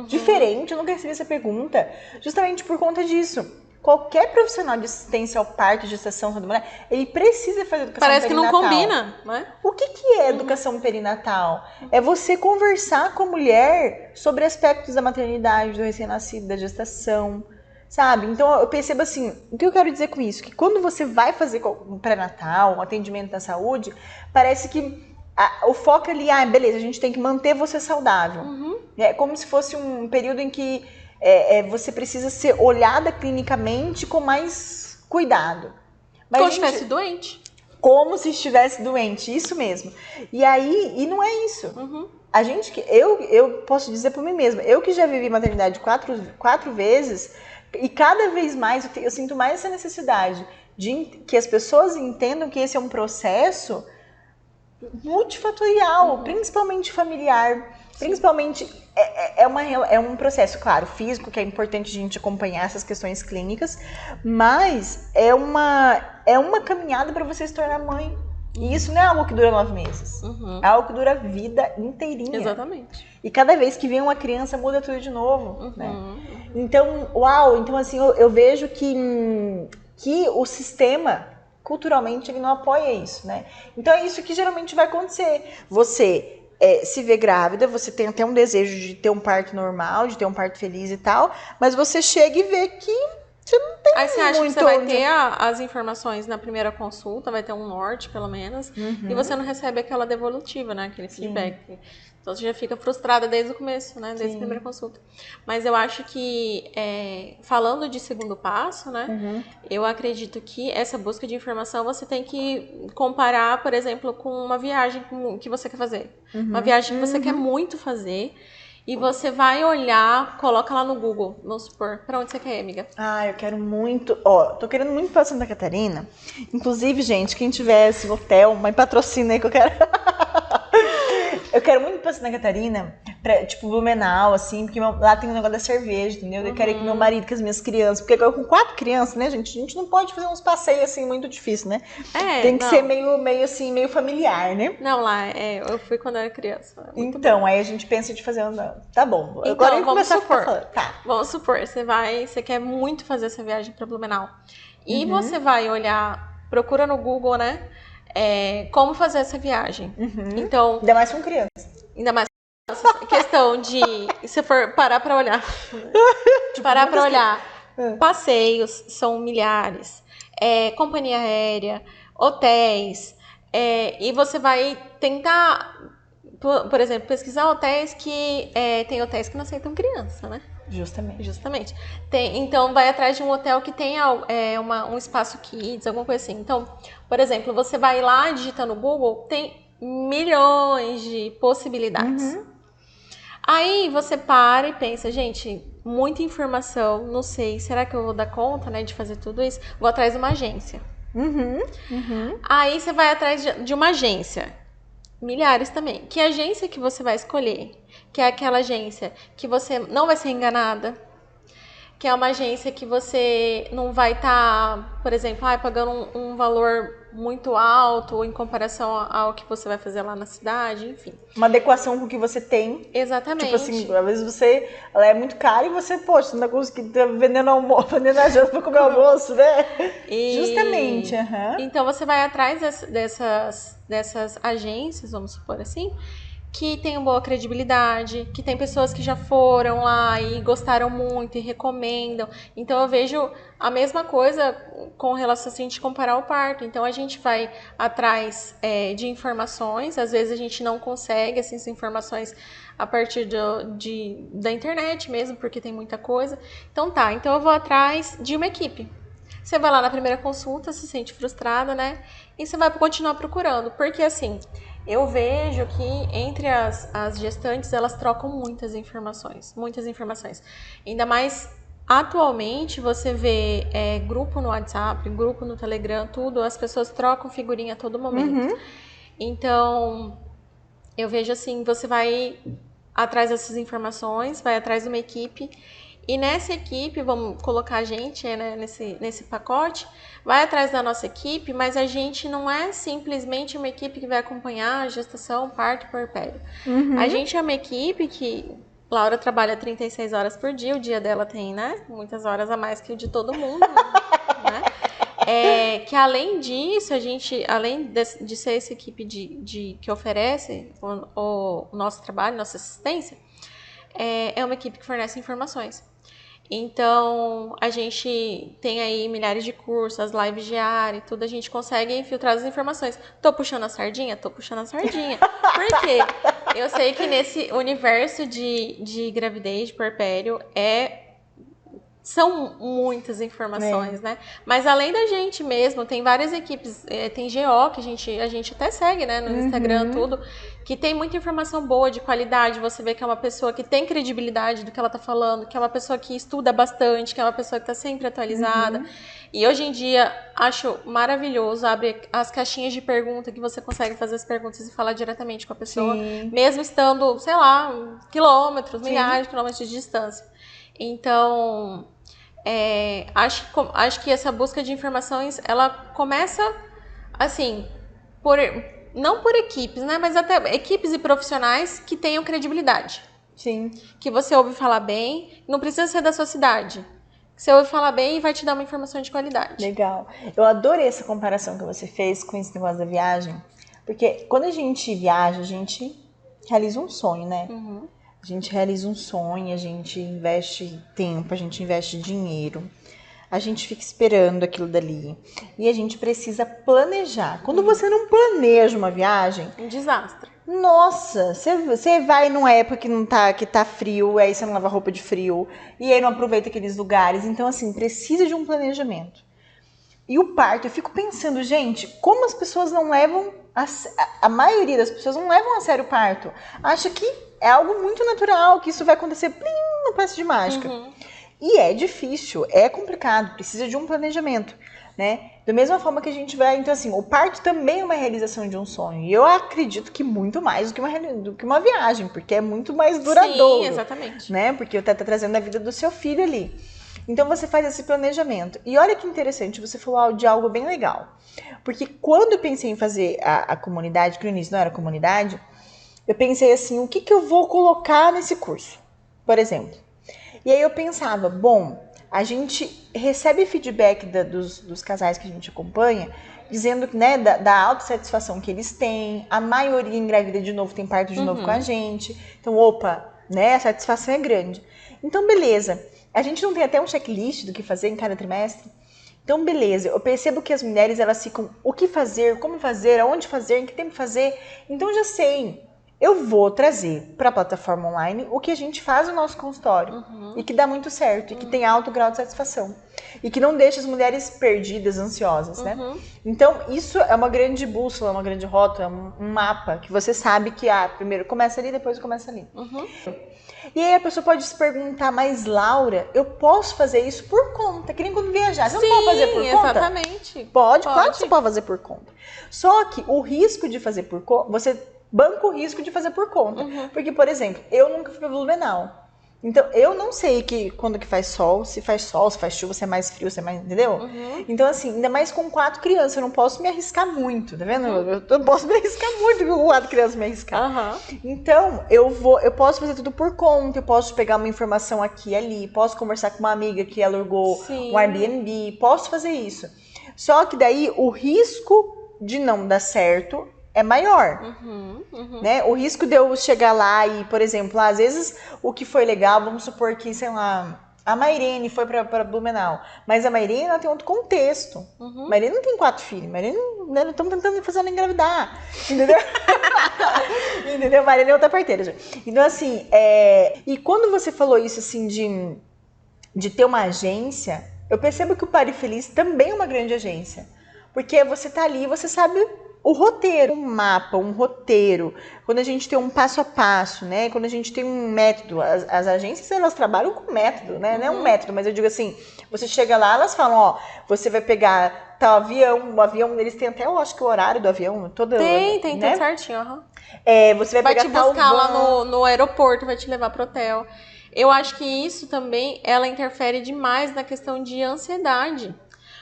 diferente, eu nunca recebi essa pergunta. Justamente por conta disso. Qualquer profissional de assistência ao parto, gestação, ele precisa fazer educação Parece perinatal. Parece que não combina, né? O que é educação perinatal? É você conversar com a mulher sobre aspectos da maternidade, do recém-nascido, da gestação, sabe? Então eu percebo assim, o que eu quero dizer com isso? Que quando você vai fazer um pré-natal, um atendimento da saúde, parece que o foco ali, beleza, a gente tem que manter você saudável. É como se fosse um período em que você precisa ser olhada clinicamente com mais cuidado. Mas como se estivesse doente. Como se estivesse doente, isso mesmo. E não é isso. A gente, eu posso dizer por mim mesma, eu que já vivi maternidade quatro vezes, e cada vez mais eu sinto mais essa necessidade de que as pessoas entendam que esse é um processo multifatorial, principalmente familiar. Principalmente, é um processo, claro, físico, que é importante a gente acompanhar essas questões clínicas, mas é uma caminhada para você se tornar mãe. E isso não é algo que dura 9 meses. É algo que dura a vida inteirinha. Exatamente. E cada vez que vem uma criança, muda tudo de novo. Né? Então, então assim, eu vejo que o sistema, culturalmente, ele não apoia isso, né? Então é isso que geralmente vai acontecer. Você se vê grávida, você tem até um desejo de ter um parto normal, de ter um parto feliz e tal, mas você chega e vê que você não tem muito... Aí você acha que você vai ter as informações na primeira consulta, vai ter um norte, pelo menos, e você não recebe aquela devolutiva, né? Aquele feedback. Então você já fica frustrada desde o começo, né? Desde a primeira consulta. Mas eu acho que, falando de segundo passo, né? Eu acredito que essa busca de informação você tem que comparar, por exemplo, com uma viagem que você quer fazer. Uma viagem que você quer muito fazer. E você vai olhar, coloca lá no Google, vamos supor, pra onde você quer ir, amiga? Eu quero muito, tô querendo muito pra Santa Catarina. Inclusive, gente, quem tiver esse hotel, uma patrocina aí que eu quero. Eu quero muito ir pra Santa Catarina, tipo Blumenau, assim, porque lá tem um negócio da cerveja, entendeu? Eu quero ir com meu marido, com as minhas crianças, porque eu com 4 crianças, né, gente? A gente não pode fazer uns passeios assim muito difícil, né? Tem que ser meio familiar, né? Não, lá, eu fui quando eu era criança. Então, aí a gente pensa de fazer tá bom. Então, agora vamos supor, tá. Vamos supor, você quer muito fazer essa viagem pra Blumenau. E você vai olhar, procura no Google, né? Como fazer essa viagem. Então, ainda mais com criança. Ainda mais questão de, se for parar pra olhar, parar pra olhar, passeios são milhares, companhia aérea, hotéis, e você vai tentar, por exemplo, pesquisar hotéis que tem hotéis que não aceitam criança, né? Justamente. Então, vai atrás de um hotel que tenha um espaço kids, alguma coisa assim. Então, por exemplo, você vai lá, digita no Google, tem milhões de possibilidades. Aí você para e pensa, gente, muita informação, não sei, será que eu vou dar conta, né, de fazer tudo isso? Vou atrás de uma agência. Aí você vai atrás de uma agência. Milhares também. Que agência que você vai escolher? Que é aquela agência que você não vai ser enganada, que é uma agência que você não vai estar, por exemplo, pagando um valor muito alto em comparação ao que você vai fazer lá na cidade, enfim. Uma adequação com o que você tem. Exatamente. Tipo assim, às vezes ela é muito cara e você, poxa, você não tá conseguindo, tá vendendo almoço, vendendo a janta pra comer almoço, né? Justamente, Então você vai atrás dessas agências, vamos supor assim, que tenham boa credibilidade, que tem pessoas que já foram lá e gostaram muito e recomendam. Então eu vejo a mesma coisa com relação assim, de comparar o parto. Então a gente vai atrás de informações, às vezes a gente não consegue essas informações a partir da internet mesmo, porque tem muita coisa. Então eu vou atrás de uma equipe. Você vai lá na primeira consulta, se sente frustrada, né? E você vai continuar procurando, porque assim, eu vejo que entre as gestantes, elas trocam muitas informações. Ainda mais, atualmente, você vê grupo no WhatsApp, grupo no Telegram, tudo, as pessoas trocam figurinha a todo momento. Então, eu vejo assim, você vai atrás dessas informações, vai atrás de uma equipe. E nessa equipe, vamos colocar a gente né, nesse pacote, vai atrás da nossa equipe, mas a gente não é simplesmente uma equipe que vai acompanhar a gestação, parto e puerpério. A gente é uma equipe que Laura trabalha 36 horas por dia, o dia dela tem, né, muitas horas a mais que o de todo mundo, né? Que além disso, a gente, além de ser essa equipe que oferece o nosso trabalho, nossa assistência, é uma equipe que fornece informações. Então, a gente tem aí milhares de cursos, as lives diárias, tudo, a gente consegue filtrar as informações. Tô puxando a sardinha? Tô puxando a sardinha. Por quê? Eu sei que nesse universo de gravidez, de puerpério, são muitas informações, né? Mas além da gente mesmo, tem várias equipes, tem GO, que a gente até segue, né, no Instagram, tudo, que tem muita informação boa, de qualidade, você vê que é uma pessoa que tem credibilidade do que ela tá falando, que é uma pessoa que estuda bastante, que é uma pessoa que tá sempre atualizada. E hoje em dia, acho maravilhoso, abre as caixinhas de pergunta, que você consegue fazer as perguntas e falar diretamente com a pessoa, mesmo estando, sei lá, quilômetros, milhares de quilômetros de distância. Então, acho que essa busca de informações, ela começa, assim, não por equipes, né? Mas até equipes e profissionais que tenham credibilidade. Sim. Que você ouve falar bem, não precisa ser da sua cidade. Você ouve falar bem e vai te dar uma informação de qualidade. Legal. Eu adorei essa comparação que você fez com esse negócio da viagem. Porque quando a gente viaja, a gente realiza um sonho, né? A gente realiza um sonho, a gente investe tempo, a gente investe dinheiro, a gente fica esperando aquilo dali. E a gente precisa planejar. Quando você não planeja uma viagem... Um desastre. Nossa, você vai numa época que tá frio, aí você não lava roupa de frio, e aí não aproveita aqueles lugares. Então, assim, precisa de um planejamento. E o parto, eu fico pensando, gente, como as pessoas não levam... A maioria das pessoas não levam a sério o parto. Acha que é algo muito natural, que isso vai acontecer no passe de mágica. E é difícil, é complicado, precisa de um planejamento, né? Da mesma forma que a gente vai... Então, assim, o parto também é uma realização de um sonho. E eu acredito que muito mais do que uma viagem, porque é muito mais duradouro. Sim, exatamente. Né? Porque tá trazendo a vida do seu filho ali. Então, você faz esse planejamento. E olha que interessante, você falou de algo bem legal. Porque quando eu pensei em fazer a comunidade, que no início não era comunidade, eu pensei assim, o que eu vou colocar nesse curso, por exemplo. E aí eu pensava, bom, a gente recebe feedback dos casais que a gente acompanha, dizendo, né, da autossatisfação que eles têm, a maioria engravida de novo, tem parto de novo com a gente. Então, opa, né, a satisfação é grande. Então, beleza. A gente não tem até um checklist do que fazer em cada trimestre? Então, beleza. Eu percebo que as mulheres, elas ficam, o que fazer, como fazer, aonde fazer, em que tempo fazer. Então, já sei. Eu vou trazer para a plataforma online o que a gente faz no nosso consultório e que dá muito certo e que tem alto grau de satisfação. e que não deixa as mulheres perdidas, ansiosas, né? Então, isso é uma grande bússola, uma grande rota, um mapa que você sabe que, primeiro começa ali, depois começa ali. E aí a pessoa pode se perguntar, mas Laura, eu posso fazer isso por conta? Que nem quando viajar, você não pode fazer por conta? Exatamente. Pode, claro que você pode fazer por conta. Só que o risco de fazer por conta, você banca o risco de fazer por conta. Porque, por exemplo, eu nunca fui pra Blumenau. Então, eu não sei quando que faz sol, se faz chuva, se é mais frio, se é mais, entendeu? Então, assim, ainda mais com 4 crianças, eu não posso me arriscar muito, tá vendo? Eu não posso me arriscar muito com 4 crianças me arriscar. Então, eu posso fazer tudo por conta, eu posso pegar uma informação aqui e ali, posso conversar com uma amiga que alugou um Airbnb, posso fazer isso. Só que daí, o risco de não dar certo é maior, né? O risco de eu chegar lá e, por exemplo, às vezes o que foi legal, vamos supor que, sei lá, a Mairene foi pra Blumenau, mas a Mairene, ela tem outro contexto. Mairene não tem 4 filhos, Mairene, né, não estamos tentando fazer ela engravidar, entendeu? Entendeu? Mairene é outra parteira, gente. Então, assim, e quando você falou isso, assim, de ter uma agência, eu percebo que o Pare Feliz também é uma grande agência, porque você tá ali, você sabe o roteiro, um mapa, um roteiro, quando a gente tem um passo a passo, né? Quando a gente tem um método, as agências, elas trabalham com método, né? Não é um método, mas eu digo assim, você chega lá, elas falam, você vai pegar tal avião, o avião, eles têm até, eu acho que o horário do avião, Tem né? tudo certinho, você vai pegar te buscar lá no aeroporto, vai te levar pro hotel. Eu acho que isso também, ela interfere demais na questão de ansiedade.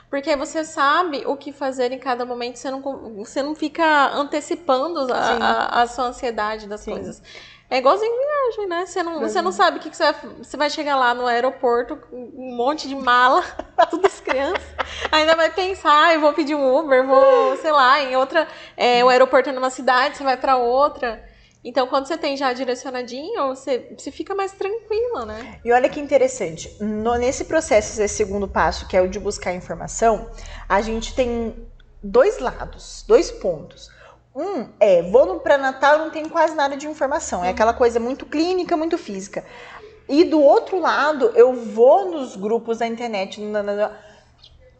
Porque você sabe o que fazer em cada momento, você não fica antecipando a sua ansiedade das coisas. É igualzinho viagem, né? Você não sabe o que você vai chegar lá no aeroporto com um monte de mala, todas as crianças. Ainda vai pensar, eu vou pedir um Uber, vou, sei lá, em outra. O aeroporto é numa cidade, você vai pra outra. Então, quando você tem já direcionadinho, você fica mais tranquila, né? E olha que interessante, nesse processo, esse segundo passo, que é o de buscar informação, a gente tem 2 lados, 2 pontos. Vou no pré-natal, não tenho quase nada de informação, é aquela coisa muito clínica, muito física. E do outro lado, eu vou nos grupos da internet,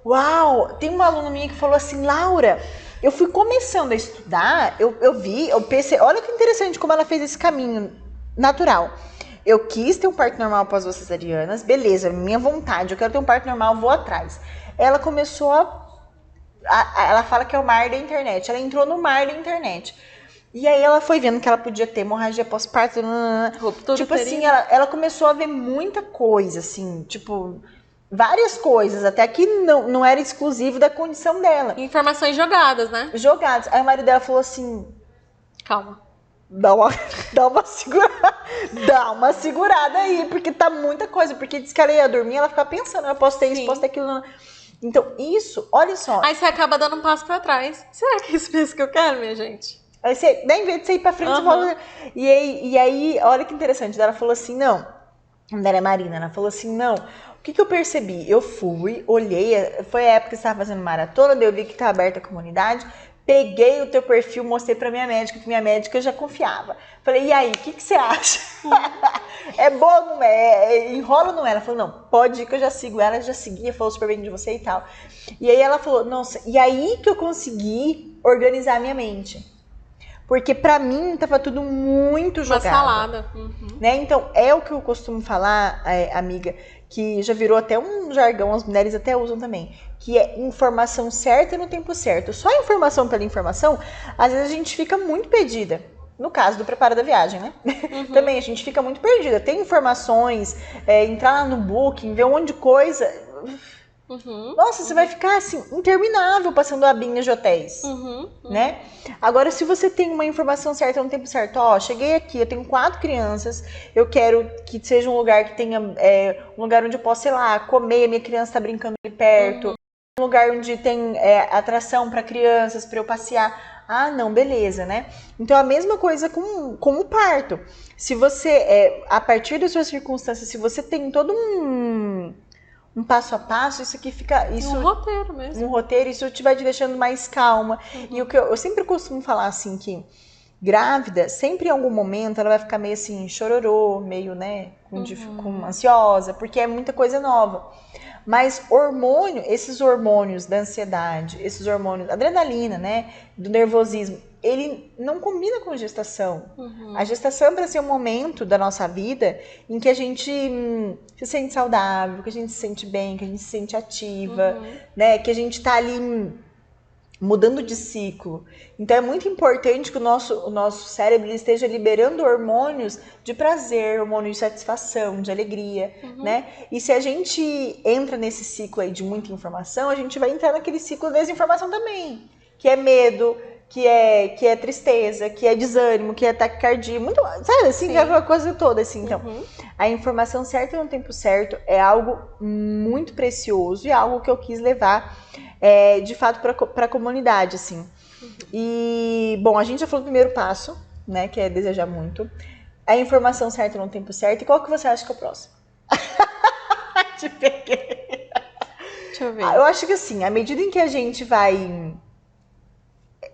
Uau, tem uma aluna minha que falou assim, Laura, eu fui começando a estudar, eu pensei, olha que interessante como ela fez esse caminho natural. Eu quis ter um parto normal após 2 cesarianas, beleza, minha vontade, eu quero ter um parto normal, vou atrás. Ela começou ela fala que é o mar da internet, ela entrou no mar da internet. E aí ela foi vendo que ela podia ter hemorragia pós-parto, tipo assim, ela começou a ver muita coisa, assim, tipo, várias coisas, até que não era exclusivo da condição dela. Informações jogadas, né? Jogadas. Aí o marido dela falou assim, calma, dá uma segurada aí, porque tá muita coisa, porque diz que ela ia dormir, ela ficava pensando, eu posso ter isso, posso ter aquilo. Então, isso, olha só. Aí você acaba dando um passo pra trás. Será que é isso mesmo que eu quero, minha gente? Aí você, né, em vez de você ir pra frente, você volta. E aí, olha que interessante. Ela falou assim, não. Ela é Marina, ela falou assim, não. O que eu percebi? Eu fui, olhei, foi a época que você estava fazendo maratona, daí eu vi que tá aberta a comunidade. Peguei o teu perfil, mostrei pra minha médica, que minha médica eu já confiava. Falei, e aí, o que você acha? É bom, não é? Enrola, não é? Ela falou, não, pode ir que eu já sigo ela, já seguia, falou super bem de você e tal. E aí ela falou, nossa, e aí que eu consegui organizar a minha mente. Porque pra mim tava tudo muito jogado. Uma salada. Né? Então, é o que eu costumo falar, amiga, que já virou até um jargão, as mulheres até usam também, que é informação certa no tempo certo. Só informação pela informação, às vezes a gente fica muito perdida. No caso do preparo da viagem, né? Também a gente fica muito perdida. Tem informações, entrar lá no Booking, ver um monte de coisa. Nossa, você vai ficar assim, interminável passando abinhas de hotéis, né? Agora, se você tem uma informação certa no tempo certo, cheguei aqui, eu tenho 4 crianças, eu quero que seja um lugar que tenha, um lugar onde eu possa, sei lá, comer, minha criança tá brincando ali perto, um lugar onde tem atração para crianças, para eu passear. Ah, não, beleza, né? Então, a mesma coisa com o parto. Se você, a partir das suas circunstâncias, se você tem todo um passo a passo, isso aqui fica... Um roteiro mesmo. Um roteiro, isso te vai te deixando mais calma. E o que eu sempre costumo falar, assim, que grávida, sempre em algum momento, ela vai ficar meio assim, chororô, meio, né, com ansiosa, porque é muita coisa nova. Mas esses hormônios da ansiedade, esses hormônios, adrenalina, né, do nervosismo, ele não combina com gestação. A gestação é para ser um momento da nossa vida em que a gente se sente saudável, que a gente se sente bem, que a gente se sente ativa, né, que a gente tá ali mudando de ciclo. Então é muito importante que o nosso cérebro esteja liberando hormônios de prazer, hormônios de satisfação, de alegria, né? E se a gente entra nesse ciclo aí de muita informação, a gente vai entrar naquele ciclo de desinformação também, que é medo, que é tristeza, que é desânimo, que é taquicardia, muito, sabe, assim, que é aquela coisa toda, assim. Então, a informação certa no tempo certo é algo muito precioso e algo que eu quis levar, de fato, para a comunidade, assim. E, bom, a gente já falou do primeiro passo, né, que é desejar muito. A informação certa no tempo certo. E qual que você acha que é o próximo? Te peguei. Deixa eu ver. Eu acho que, assim, à medida em que a gente vai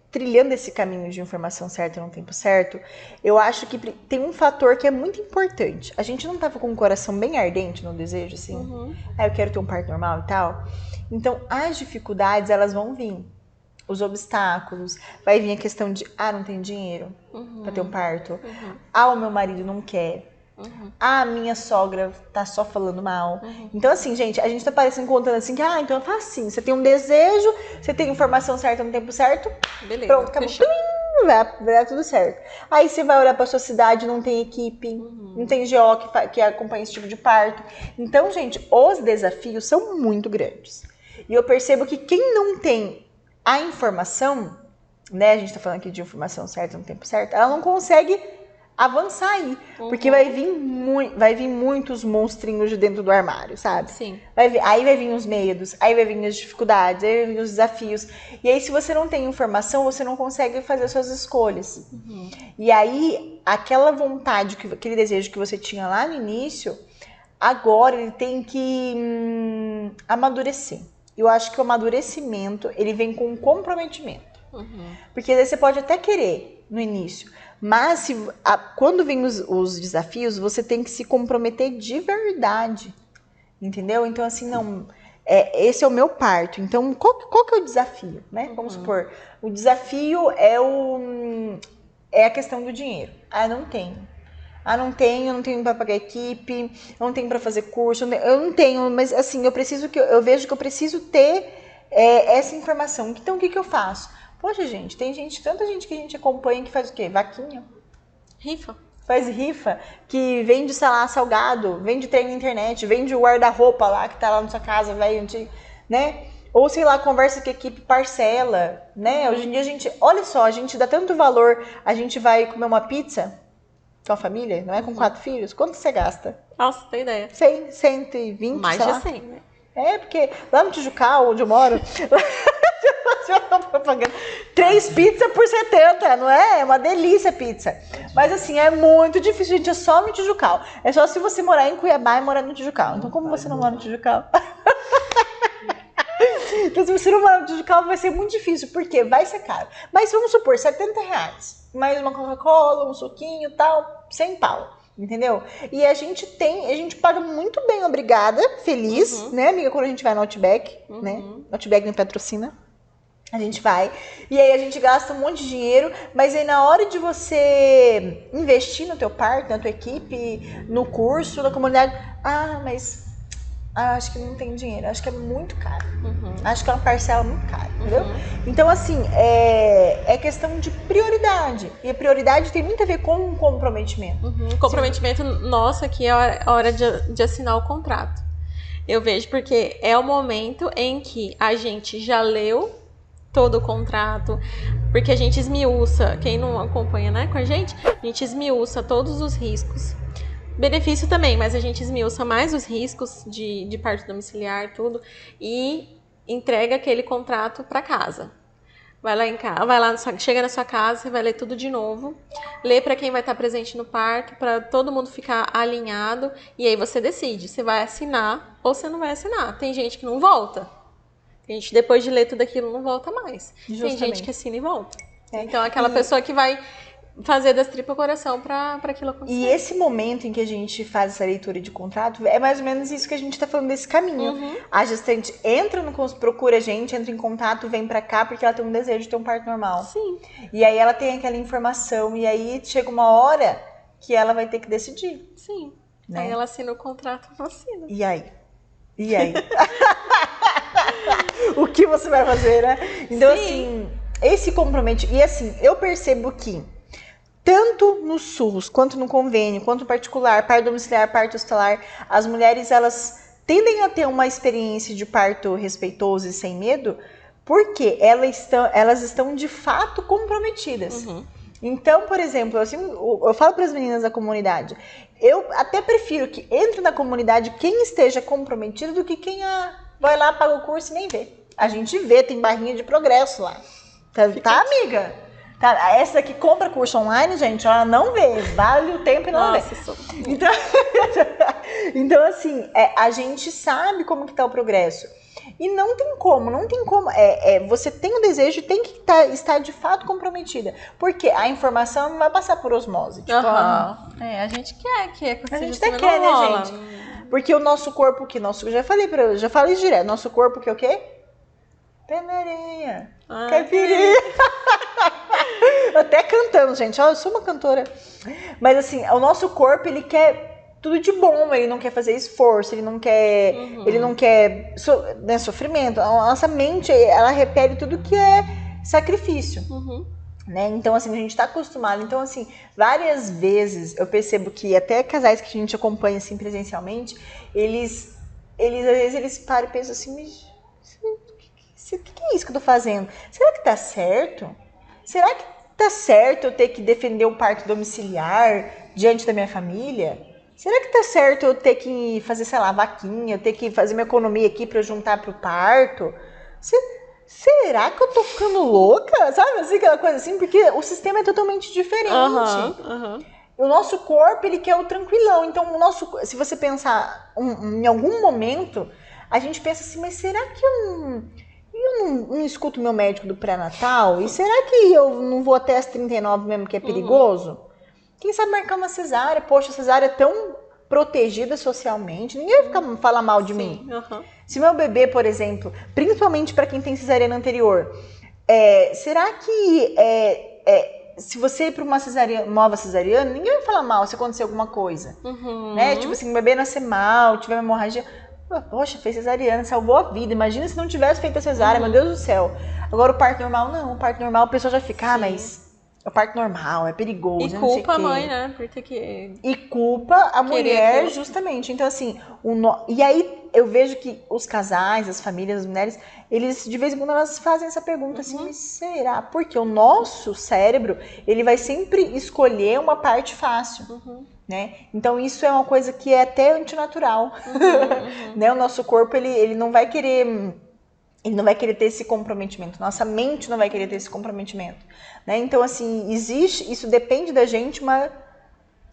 trilhando esse caminho de informação certa no tempo certo, eu acho que tem um fator que é muito importante. A gente não tava com o coração bem ardente no desejo, assim? Eu quero ter um parto normal e tal. Então, as dificuldades, elas vão vir. Os obstáculos. Vai vir a questão de, não tem dinheiro pra ter um parto. O meu marido não quer. A minha sogra tá só falando mal. Então, assim, gente, a gente tá parecendo contando assim que, então é facinho. Você tem um desejo, você tem a informação certa no tempo certo. Beleza. Pronto, acabou. Vai dar tudo certo. Aí você vai olhar pra sua cidade, não tem equipe, não tem GO que acompanha esse tipo de parto. Então, gente, os desafios são muito grandes. E eu percebo que quem não tem a informação, né, a gente tá falando aqui de informação certa no tempo certo, ela não consegue avançar aí, porque vai vir muitos monstrinhos de dentro do armário, sabe? Sim. Aí vai vir os medos, aí vai vir as dificuldades, aí vai vir os desafios. E aí, se você não tem informação, você não consegue fazer suas escolhas. E aí, aquela vontade, aquele desejo que você tinha lá no início, agora ele tem que amadurecer. Eu acho que o amadurecimento, ele vem com um comprometimento. Porque daí você pode até querer no início, mas quando vem os desafios, você tem que se comprometer de verdade, entendeu? Então, assim, não, esse é o meu parto. Então, qual que é o desafio, né? Vamos supor, o desafio é a questão do dinheiro. Não tenho. Eu não tenho para pagar equipe, eu não tenho para fazer curso, eu não tenho, mas assim, eu vejo que eu preciso ter essa informação. Então, o que eu faço? Poxa, gente, tem tanta gente que a gente acompanha que faz o quê? Vaquinha. Rifa. Faz rifa, que vende, sei lá, salgado, vende trem na internet, vende o guarda-roupa lá que tá lá na sua casa, velho, né? Ou, sei lá, conversa com a equipe, parcela, né? Hoje em dia olha só, a gente dá tanto valor, a gente vai comer uma pizza com a família, não é? Com 4 filhos, quanto você gasta? Nossa, tem ideia. 100, 120, mais sei de lá. 100, né? Porque lá no Tijucal, onde eu moro, 3 pizzas por 70, não é? É uma delícia a pizza. Mas assim, é muito difícil, gente, é só no Tijucal. É só se você morar em Cuiabá e morar no Tijucal. Então, como você não mora no Tijucal? Então, se você não mora no Tijucal, vai ser muito difícil, porque vai ser caro. Mas vamos supor, R$70. Mais uma Coca-Cola, um suquinho e tal, 100 pau. Entendeu? E a gente paga muito bem, obrigada, feliz, né, amiga, quando a gente vai no Outback, né? Outback me patrocina. A gente vai, e aí a gente gasta um monte de dinheiro, mas aí na hora de você investir no teu parque, na tua equipe, no curso, na comunidade, mas acho que não tem dinheiro, acho que é muito caro. Acho que é uma parcela muito cara, entendeu? Então, assim, é questão de prioridade. E a prioridade tem muito a ver com o comprometimento. O comprometimento nosso aqui é a hora de assinar o contrato. Eu vejo porque é o momento em que a gente já leu todo o contrato, porque a gente esmiuça, quem não acompanha, né, com a gente esmiuça todos os riscos. Benefício também, mas a gente esmiuça mais os riscos de parto domiciliar, tudo, e entrega aquele contrato para casa. Vai lá, chega na sua casa, você vai ler tudo de novo, lê para quem vai estar presente no parto, para todo mundo ficar alinhado, e aí você decide se vai assinar ou se não vai assinar. Tem gente que não volta. Tem gente, depois de ler tudo aquilo, não volta mais. Justamente. Tem gente que assina e volta. Então, aquela pessoa que vai fazer das tripas coração pra aquilo acontecer. E esse momento em que a gente faz essa leitura de contrato, é mais ou menos isso que a gente tá falando desse caminho. A gestante entra procura a gente, entra em contato, vem pra cá, porque ela tem um desejo de ter um parto normal. Sim. E aí ela tem aquela informação, e aí chega uma hora que ela vai ter que decidir. Sim. Né? Aí ela assina o contrato, vacina. E aí? O que você vai fazer, né? Então, assim, esse comprometimento... E assim, eu percebo que tanto no SUS, quanto no convênio, quanto no particular, parto domiciliar, parto hospitalar, as mulheres, elas tendem a ter uma experiência de parto respeitoso e sem medo, porque elas estão de fato comprometidas. Então, por exemplo, assim, eu falo para as meninas da comunidade, eu até prefiro que entre na comunidade quem esteja comprometido do que quem vai lá, paga o curso e nem vê. A gente vê, tem barrinha de progresso lá. Tá amiga? Tá, essa daqui compra curso online, gente, ela não vê, vale o tempo e não vê. Então assim, a gente sabe como que tá o progresso. E não tem como. Você tem o desejo e tem que estar de fato comprometida. Porque a informação não vai passar por osmose. Tipo, a gente quer que a gente até quer, né, gente? Porque o nosso corpo, já falei direto, nosso corpo que é o quê? Peneirinha, caipirinha. Até cantando, gente. Eu sou uma cantora. Mas assim, o nosso corpo, ele quer tudo de bom. Ele não quer fazer esforço, ele não quer, sofrimento. A nossa mente, ela repele tudo que é sacrifício. Né? Então, assim, a gente tá acostumado. Então, assim, várias vezes eu percebo que até casais que a gente acompanha, assim, presencialmente, eles às vezes, eles param e pensam assim, o que é isso que eu tô fazendo? Será que tá certo? Será que tá certo eu ter que defender o parto domiciliar diante da minha família? Será que tá certo eu ter que fazer, sei lá, vaquinha, eu ter que fazer minha economia aqui pra eu juntar pro parto? Será que eu tô ficando louca? Sabe assim, aquela coisa assim? Porque o sistema é totalmente diferente. O nosso corpo, ele quer o tranquilão. Então, se você pensar em algum momento, a gente pensa assim, mas será que eu não escuto meu médico do pré-natal? E será que eu não vou até as 39 mesmo, que é perigoso? Quem sabe marcar uma cesárea? Poxa, a cesárea é tão protegida socialmente, ninguém vai falar mal de mim. Se meu bebê, por exemplo, principalmente para quem tem cesariana anterior, será que se você ir para uma nova cesariana, ninguém vai falar mal se acontecer alguma coisa? Né? Tipo assim, o bebê nascer mal, tiver uma hemorragia... Poxa, fez cesariana, salvou a vida. Imagina se não tivesse feito a cesárea, meu Deus do céu. Agora o parto normal, não. O parto normal, a pessoa já fica, mas é o parto normal, é perigoso. E culpa a mãe, né? E culpa a mulher, justamente. Então, assim, e aí eu vejo que os casais, as famílias, as mulheres, eles, de vez em quando, elas fazem essa pergunta assim, mas será? Porque o nosso cérebro, ele vai sempre escolher uma parte fácil. Né? Então isso é uma coisa que é até antinatural. Né? O nosso corpo, ele não vai querer ter esse comprometimento. Nossa mente não vai querer ter esse comprometimento. Né? Então, assim, isso depende da gente,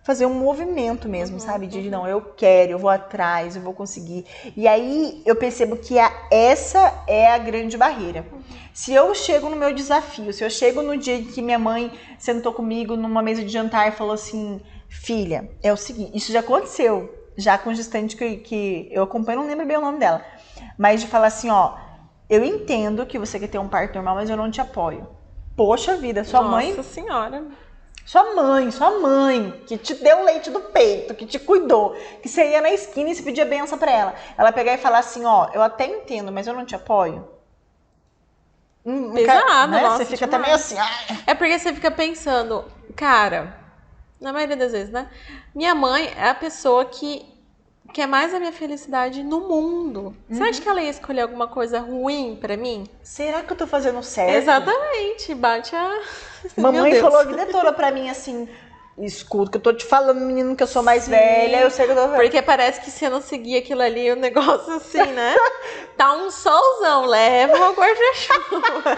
fazer um movimento mesmo, sabe? De não, eu quero, eu vou atrás, eu vou conseguir. E aí eu percebo que essa é a grande barreira. Se eu chego no meu desafio, se eu chego no dia que minha mãe sentou comigo numa mesa de jantar e falou assim, filha, é o seguinte, isso já aconteceu, já com gestante que eu acompanho, não lembro bem o nome dela, mas de falar assim, eu entendo que você quer ter um parto normal, mas eu não te apoio. Poxa vida, mãe... Nossa senhora... Sua mãe, que te deu leite do peito, que te cuidou, que você ia na esquina e você pedia benção pra ela. Ela pegar e falar assim, eu até entendo, mas eu não te apoio. Pesado, né? Nossa, você fica demais. também assim... É porque você fica pensando, cara, na maioria das vezes, né? Minha mãe é a pessoa que quer mais a minha felicidade no mundo. Você acha que ela ia escolher alguma coisa ruim pra mim? Será que eu tô fazendo certo? Exatamente, bate a... Mamãe falou a vida toda pra mim assim... Escuta, que eu tô te falando, menino, que eu sou mais velha, eu sei que eu tô... Porque parece que se eu não seguir aquilo ali, o negócio assim, né? Tá um solzão, leva o guarda-chuva.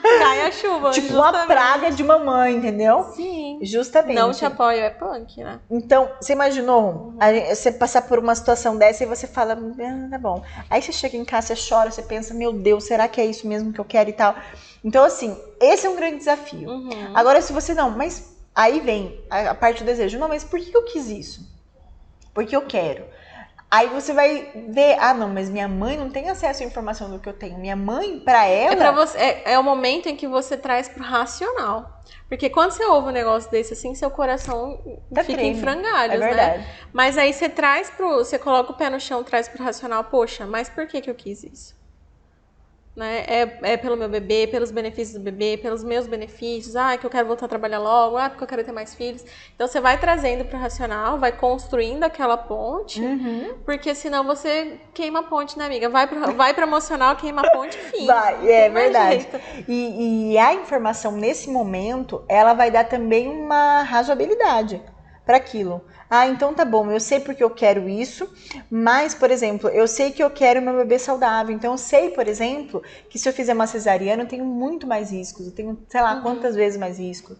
Cai a chuva, tipo justamente. uma praga de mamãe, entendeu? Sim. Justamente. Não te apoio, é punk, né? Então, você imaginou você passar por uma situação dessa e você fala, tá bom. Aí você chega em casa, você chora, você pensa, meu Deus, será que é isso mesmo que eu quero e tal? Então, assim, esse é um grande desafio. Agora, se você não, mas Aí vem a parte do desejo. Não, mas por que eu quis isso? Porque eu quero. Aí você vai ver, não, mas minha mãe não tem acesso à informação do que eu tenho. Minha mãe, pra ela... É o momento em que você traz pro racional. Porque quando você ouve um negócio desse, assim, seu coração fica em frangalhos, verdade. né? Mas aí você coloca o pé no chão, traz pro racional, poxa, mas por que eu quis isso? Né? É pelo meu bebê, pelos benefícios do bebê, pelos meus benefícios, que eu quero voltar a trabalhar logo, porque eu quero ter mais filhos. Então você vai trazendo pro racional, vai construindo aquela ponte, porque senão você queima a ponte, né, amiga? Vai pro emocional, queima a ponte, fim. Vai, é verdade. E a informação nesse momento, ela vai dar também uma razoabilidade para aquilo. Então tá bom, eu sei porque eu quero isso, mas, por exemplo, eu sei que eu quero meu bebê saudável, então eu sei, por exemplo, que se eu fizer uma cesariana eu tenho muito mais riscos, eu tenho, sei lá, quantas vezes mais riscos.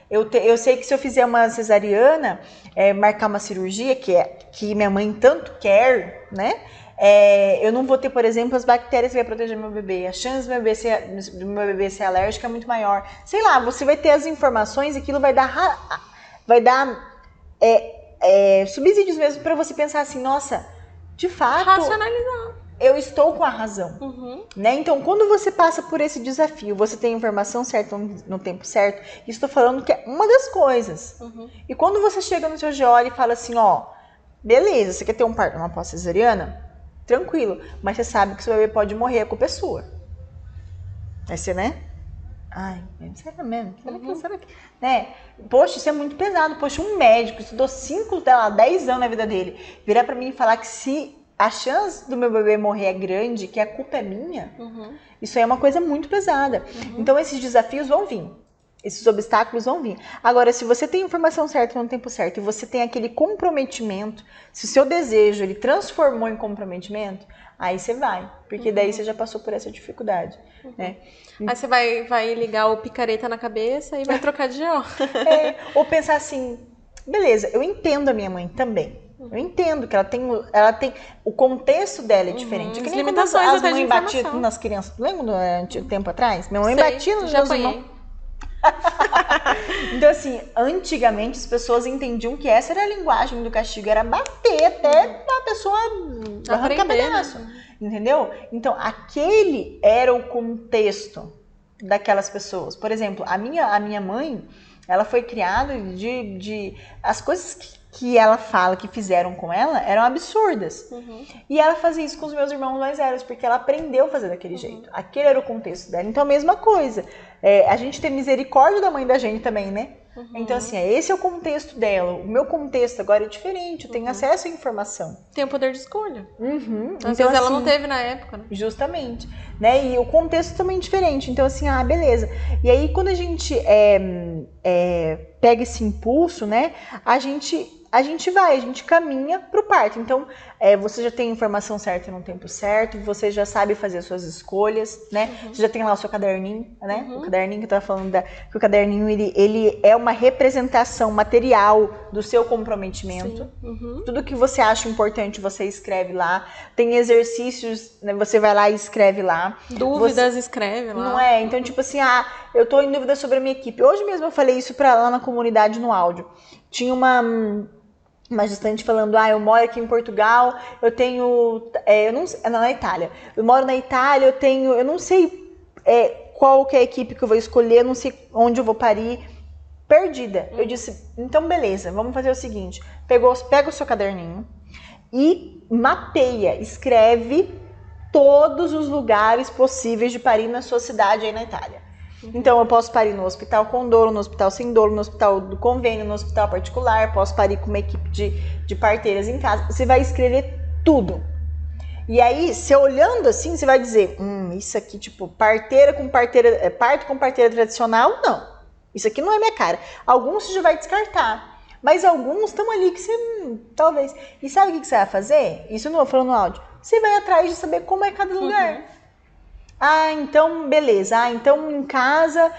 Eu sei que se eu fizer uma cesariana, marcar uma cirurgia, que minha mãe tanto quer, né? Eu não vou ter, por exemplo, as bactérias que vai proteger meu bebê. A chance do meu bebê ser alérgico é muito maior. Sei lá, você vai ter as informações e aquilo vai dar subsídios mesmo para você pensar assim, nossa, de fato, racionalizar. Eu estou com a razão. Né? Então, quando você passa por esse desafio, você tem a informação certa no tempo certo, estou falando que é uma das coisas. E quando você chega no seu GO e fala assim, beleza, você quer ter uma pós-cesariana? Tranquilo, mas você sabe que seu bebê pode morrer, a culpa é sua. Aí você, né? Será mesmo? Será que... Né? Poxa, isso é muito pesado. Poxa, um médico estudou 10 anos na vida dele, virar pra mim e falar que se a chance do meu bebê morrer é grande, que a culpa é minha, isso aí é uma coisa muito pesada. Então esses desafios vão vir. Esses obstáculos vão vir. Agora, se você tem a informação certa no tempo certo e você tem aquele comprometimento, se o seu desejo ele transformou em comprometimento, aí você vai. Porque daí você já passou por essa dificuldade. Né? Aí você vai ligar o picareta na cabeça e vai trocar de GO. Ou pensar assim, beleza, eu entendo a minha mãe também. Eu entendo que ela tem o contexto dela é diferente. Que nem limitações as até de mães informação. batiam nas crianças. Lembra durante o tempo atrás? Minha mãe batia nos meus irmãos. Então, assim, antigamente as pessoas entendiam que essa era a linguagem do castigo, era bater até a pessoa arrancar pedaço. Entendeu? Então, aquele era o contexto daquelas pessoas. Por exemplo, a minha mãe, ela foi criada as coisas que ela fala que fizeram com ela eram absurdas. E ela fazia isso com os meus irmãos mais velhos, porque ela aprendeu a fazer daquele jeito. Aquele era o contexto dela. Então, a mesma coisa. A gente tem misericórdia da mãe da gente também, né? Então, assim, esse é o contexto dela. O meu contexto agora é diferente. Eu tenho acesso à informação. Tem o poder de escolha. Então, Às vezes ela não teve na época, né? Justamente. Né? E o contexto também é diferente. Então, assim, beleza. E aí, quando a gente pega esse impulso, né? A gente caminha para o parto. Então, você já tem a informação certa no tempo certo, você já sabe fazer as suas escolhas, né? Você já tem lá o seu caderninho, né? O caderninho que eu tava falando, que o caderninho, ele é uma representação material do seu comprometimento. Tudo que você acha importante, você escreve lá. Tem exercícios, né? Você vai lá e escreve lá. Dúvidas, escreve lá. Não é? Então, tipo assim, eu tô em dúvida sobre a minha equipe. Hoje mesmo eu falei isso lá na comunidade, no áudio. Tinha uma gestante falando, eu moro aqui em Portugal, eu tenho, na Itália, eu moro na Itália, eu não sei qual que é a equipe que eu vou escolher, eu não sei onde eu vou parir, perdida. Eu disse, então beleza, vamos fazer o seguinte, pega o seu caderninho e mapeia, escreve todos os lugares possíveis de parir na sua cidade aí na Itália. Então, eu posso parir no hospital com dolo, no hospital sem dolo, no hospital do convênio, no hospital particular, posso parir com uma equipe de parteiras em casa. Você vai escrever tudo. E aí, você olhando assim, você vai dizer, isso aqui, tipo, parto com parteira tradicional, não. Isso aqui não é minha cara. Alguns você já vai descartar. Mas alguns estão ali que você, talvez... E sabe o que você vai fazer? Isso eu não vou falando no áudio. Você vai atrás de saber como é cada lugar. Então, beleza. Então, em casa,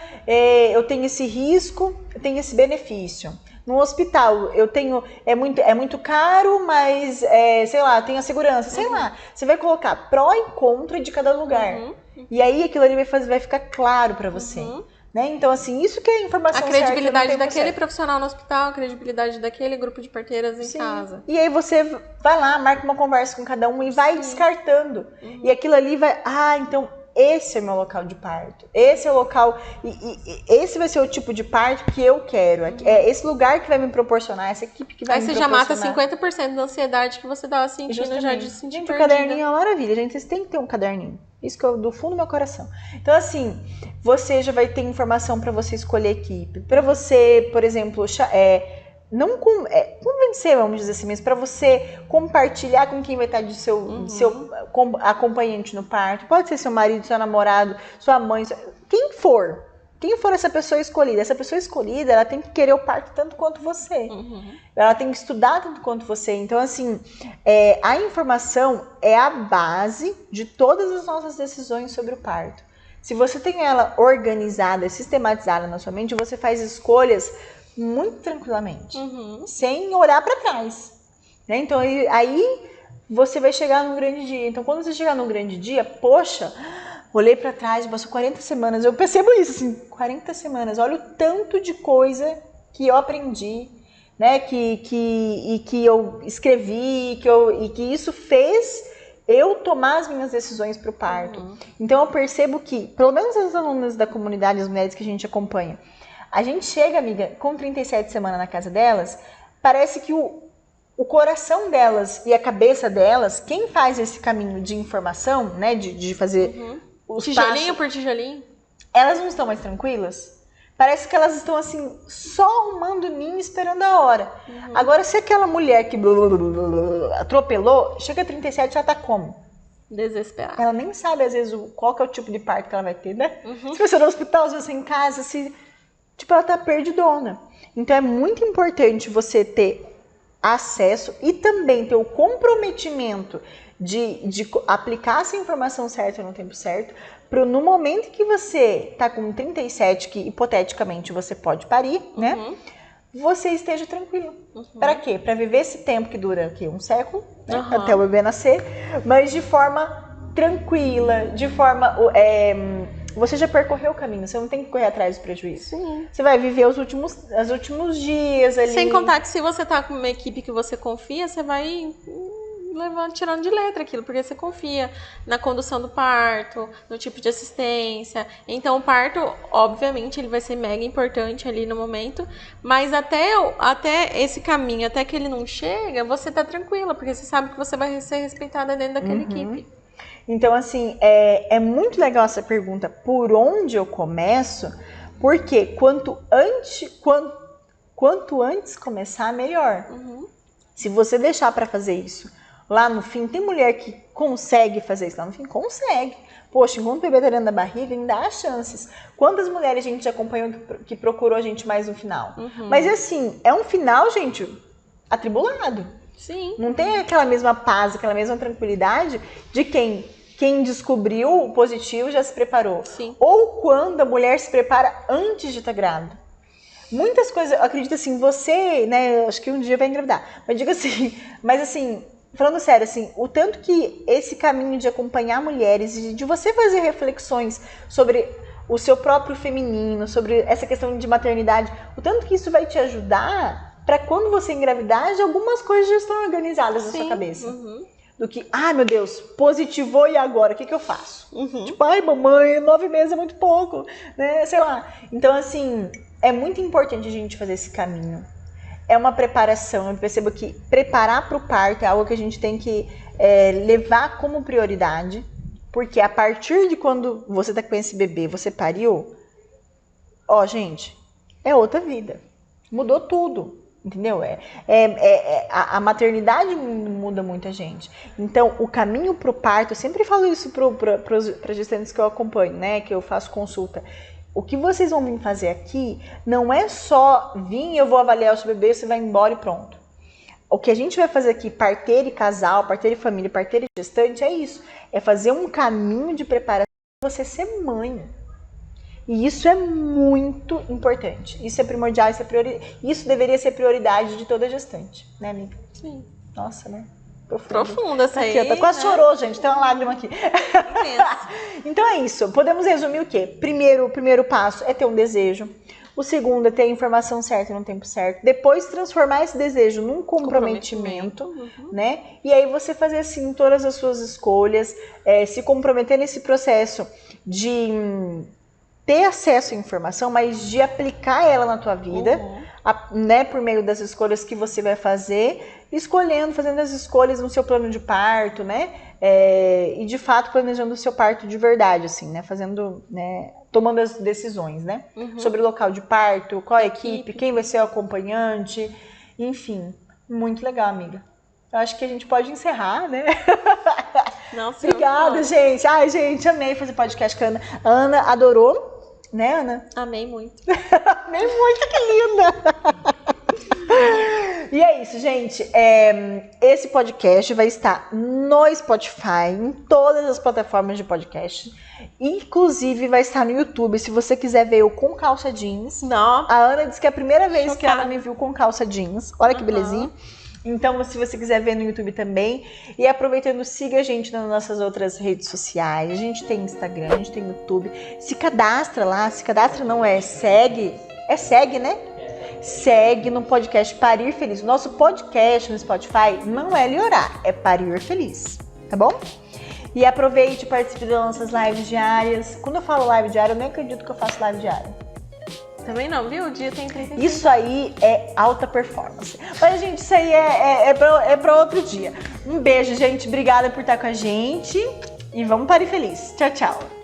eu tenho esse risco, eu tenho esse benefício. No hospital, eu tenho... É muito caro, mas, sei lá, tem a segurança. Sei lá. Você vai colocar pró e contra de cada lugar. E aí, aquilo ali vai ficar claro para você. Né? Então, assim, isso que é a informação certa. A credibilidade daquele profissional no hospital, a credibilidade daquele grupo de parteiras em casa. E aí você vai lá, marca uma conversa com cada um e vai descartando. E aquilo ali vai... então esse é o meu local de parto. Esse é o local... E esse vai ser o tipo de parto que eu quero. É esse lugar que vai me proporcionar, essa equipe que vai me proporcionar. Aí você já mata 50% da ansiedade que você tava sentindo já de se sentir gente, perdida. O caderninho é uma maravilha, gente. Vocês têm que ter um caderninho. Isso que é do fundo do meu coração. Então, assim, você já vai ter informação para você escolher equipe. Para você, por exemplo, não convencer, vamos dizer assim, mas para você compartilhar com quem vai estar de seu acompanhante no parto. Pode ser seu marido, seu namorado, sua mãe, quem for. Quem for essa pessoa escolhida. Essa pessoa escolhida, ela tem que querer o parto tanto quanto você. Ela tem que estudar tanto quanto você. Então, assim, a informação é a base de todas as nossas decisões sobre o parto. Se você tem ela organizada, sistematizada na sua mente, você faz escolhas muito tranquilamente, sem olhar para trás. Né? Então, aí você vai chegar num grande dia. Então, quando você chegar num grande dia, poxa... Olhei para trás, passou 40 semanas. Eu percebo isso, assim, 40 semanas. Olha o tanto de coisa que eu aprendi, né? Que eu escrevi, e que isso fez eu tomar as minhas decisões para o parto. Então eu percebo que, pelo menos as alunas da comunidade, as mulheres que a gente acompanha, a gente chega, amiga, com 37 semanas na casa delas, parece que o coração delas e a cabeça delas, quem faz esse caminho de informação, né? De fazer... Tijolinho por tijolinho? Elas não estão mais tranquilas? Parece que elas estão assim, só arrumando o ninho esperando a hora. Agora, se aquela mulher que atropelou, chega a 37, já tá como? Desesperada. Ela nem sabe, às vezes, qual que é o tipo de parto que ela vai ter, né? Se você no hospital, se você em casa, ela tá perdidona. Então, é muito importante você ter acesso e também ter o comprometimento de aplicar essa informação certa no tempo certo, para no momento que você tá com 37, que hipoteticamente você pode parir, né? Você esteja tranquilo. Para quê? Para viver esse tempo que dura aqui, um século, né? Até o bebê nascer, mas de forma tranquila, de forma... você já percorreu o caminho, você não tem que correr atrás do prejuízo. Sim. Você vai viver os últimos dias ali. Sem contar que se você tá com uma equipe que você confia, você vai tirando de letra aquilo, porque você confia na condução do parto, no tipo de assistência. Então o parto, obviamente, ele vai ser mega importante ali no momento, mas até esse caminho, até que ele não chega, você tá tranquila, porque você sabe que você vai ser respeitada dentro daquela equipe. Então, assim, é muito legal essa pergunta, por onde eu começo? Porque quanto antes começar, melhor. Se você deixar para fazer isso lá no fim, tem mulher que consegue fazer isso lá no fim? Consegue. Poxa, enquanto o bebê tá dentro da barriga, ainda há chances. Quantas mulheres a gente acompanhou que procurou a gente mais no final? Mas assim, é um final, gente, atribulado. Sim. Não tem aquela mesma paz, aquela mesma tranquilidade de quem descobriu o positivo já se preparou. Sim. Ou quando a mulher se prepara antes de estar grávida. Muitas coisas, eu acredito assim, você, né, acho que um dia vai engravidar, mas assim, falando sério, assim, o tanto que esse caminho de acompanhar mulheres e de você fazer reflexões sobre o seu próprio feminino, sobre essa questão de maternidade, o tanto que isso vai te ajudar para quando você engravidar, já algumas coisas já estão organizadas na sua cabeça. Do que, meu Deus, positivou e agora, o que eu faço? Tipo, mamãe, 9 meses é muito pouco, né, sei lá. Então, assim, é muito importante a gente fazer esse caminho. É uma preparação, eu percebo que preparar para o parto é algo que a gente tem que levar como prioridade, porque a partir de quando você tá com esse bebê, você pariu, gente, é outra vida, mudou tudo, entendeu? A maternidade muda muita gente. Então, o caminho para o parto, eu sempre falo isso para gestantes que eu acompanho, né, que eu faço consulta. O que vocês vão vir fazer aqui não é só vir, eu vou avaliar o seu bebê, você vai embora e pronto. O que a gente vai fazer aqui, parteira e casal, parteira e família, parteira e gestante, é isso. É fazer um caminho de preparação para você ser mãe. E isso é muito importante. Isso é primordial, isso deveria ser prioridade de toda gestante, né, amiga? Sim. Nossa, né? Profunda essa aí, aqui, quase chorou, gente, tem uma lágrima aqui. Então é isso, podemos resumir o quê? O primeiro passo é ter um desejo. O segundo é ter a informação certa no tempo certo. Depois transformar esse desejo num comprometimento, né? E aí você fazer assim todas as suas escolhas, se comprometer nesse processo de ter acesso à informação, mas de aplicar ela na tua vida, né? Por meio das escolhas que você vai fazer, fazendo as escolhas no seu plano de parto, né? E de fato planejando o seu parto de verdade, assim, né? Fazendo, né? Tomando as decisões, né? Sobre o local de parto, qual a equipe, quem vai ser o acompanhante, enfim, muito legal, amiga. Eu acho que a gente pode encerrar, né? Nossa, obrigada, gente. Ai, gente, amei fazer podcast com a Ana. A Ana adorou, né, Ana? Amei muito. Amei muito, que linda! E é isso, gente. Esse podcast vai estar no Spotify, em todas as plataformas de podcast. Inclusive vai estar no YouTube, se você quiser ver eu com calça jeans. Não. A Ana disse que é a primeira vez que ela me viu com calça jeans. Olha que belezinha. Então, se você quiser ver no YouTube também. E aproveitando, siga a gente nas nossas outras redes sociais. A gente tem Instagram, a gente tem YouTube. Se cadastra lá. Se cadastra não, segue. Segue, né? Segue no podcast Parir Feliz. O nosso podcast no Spotify não é Liorar, é Parir Feliz. Tá bom? E aproveite e participe das nossas lives diárias. Quando eu falo live diária, eu nem acredito que eu faço live diária. Também não, viu? O dia tem 35. Isso aí é alta performance. Mas, gente, isso aí é pra outro dia. Um beijo, gente. Obrigada por estar com a gente. E vamos parir feliz. Tchau, tchau.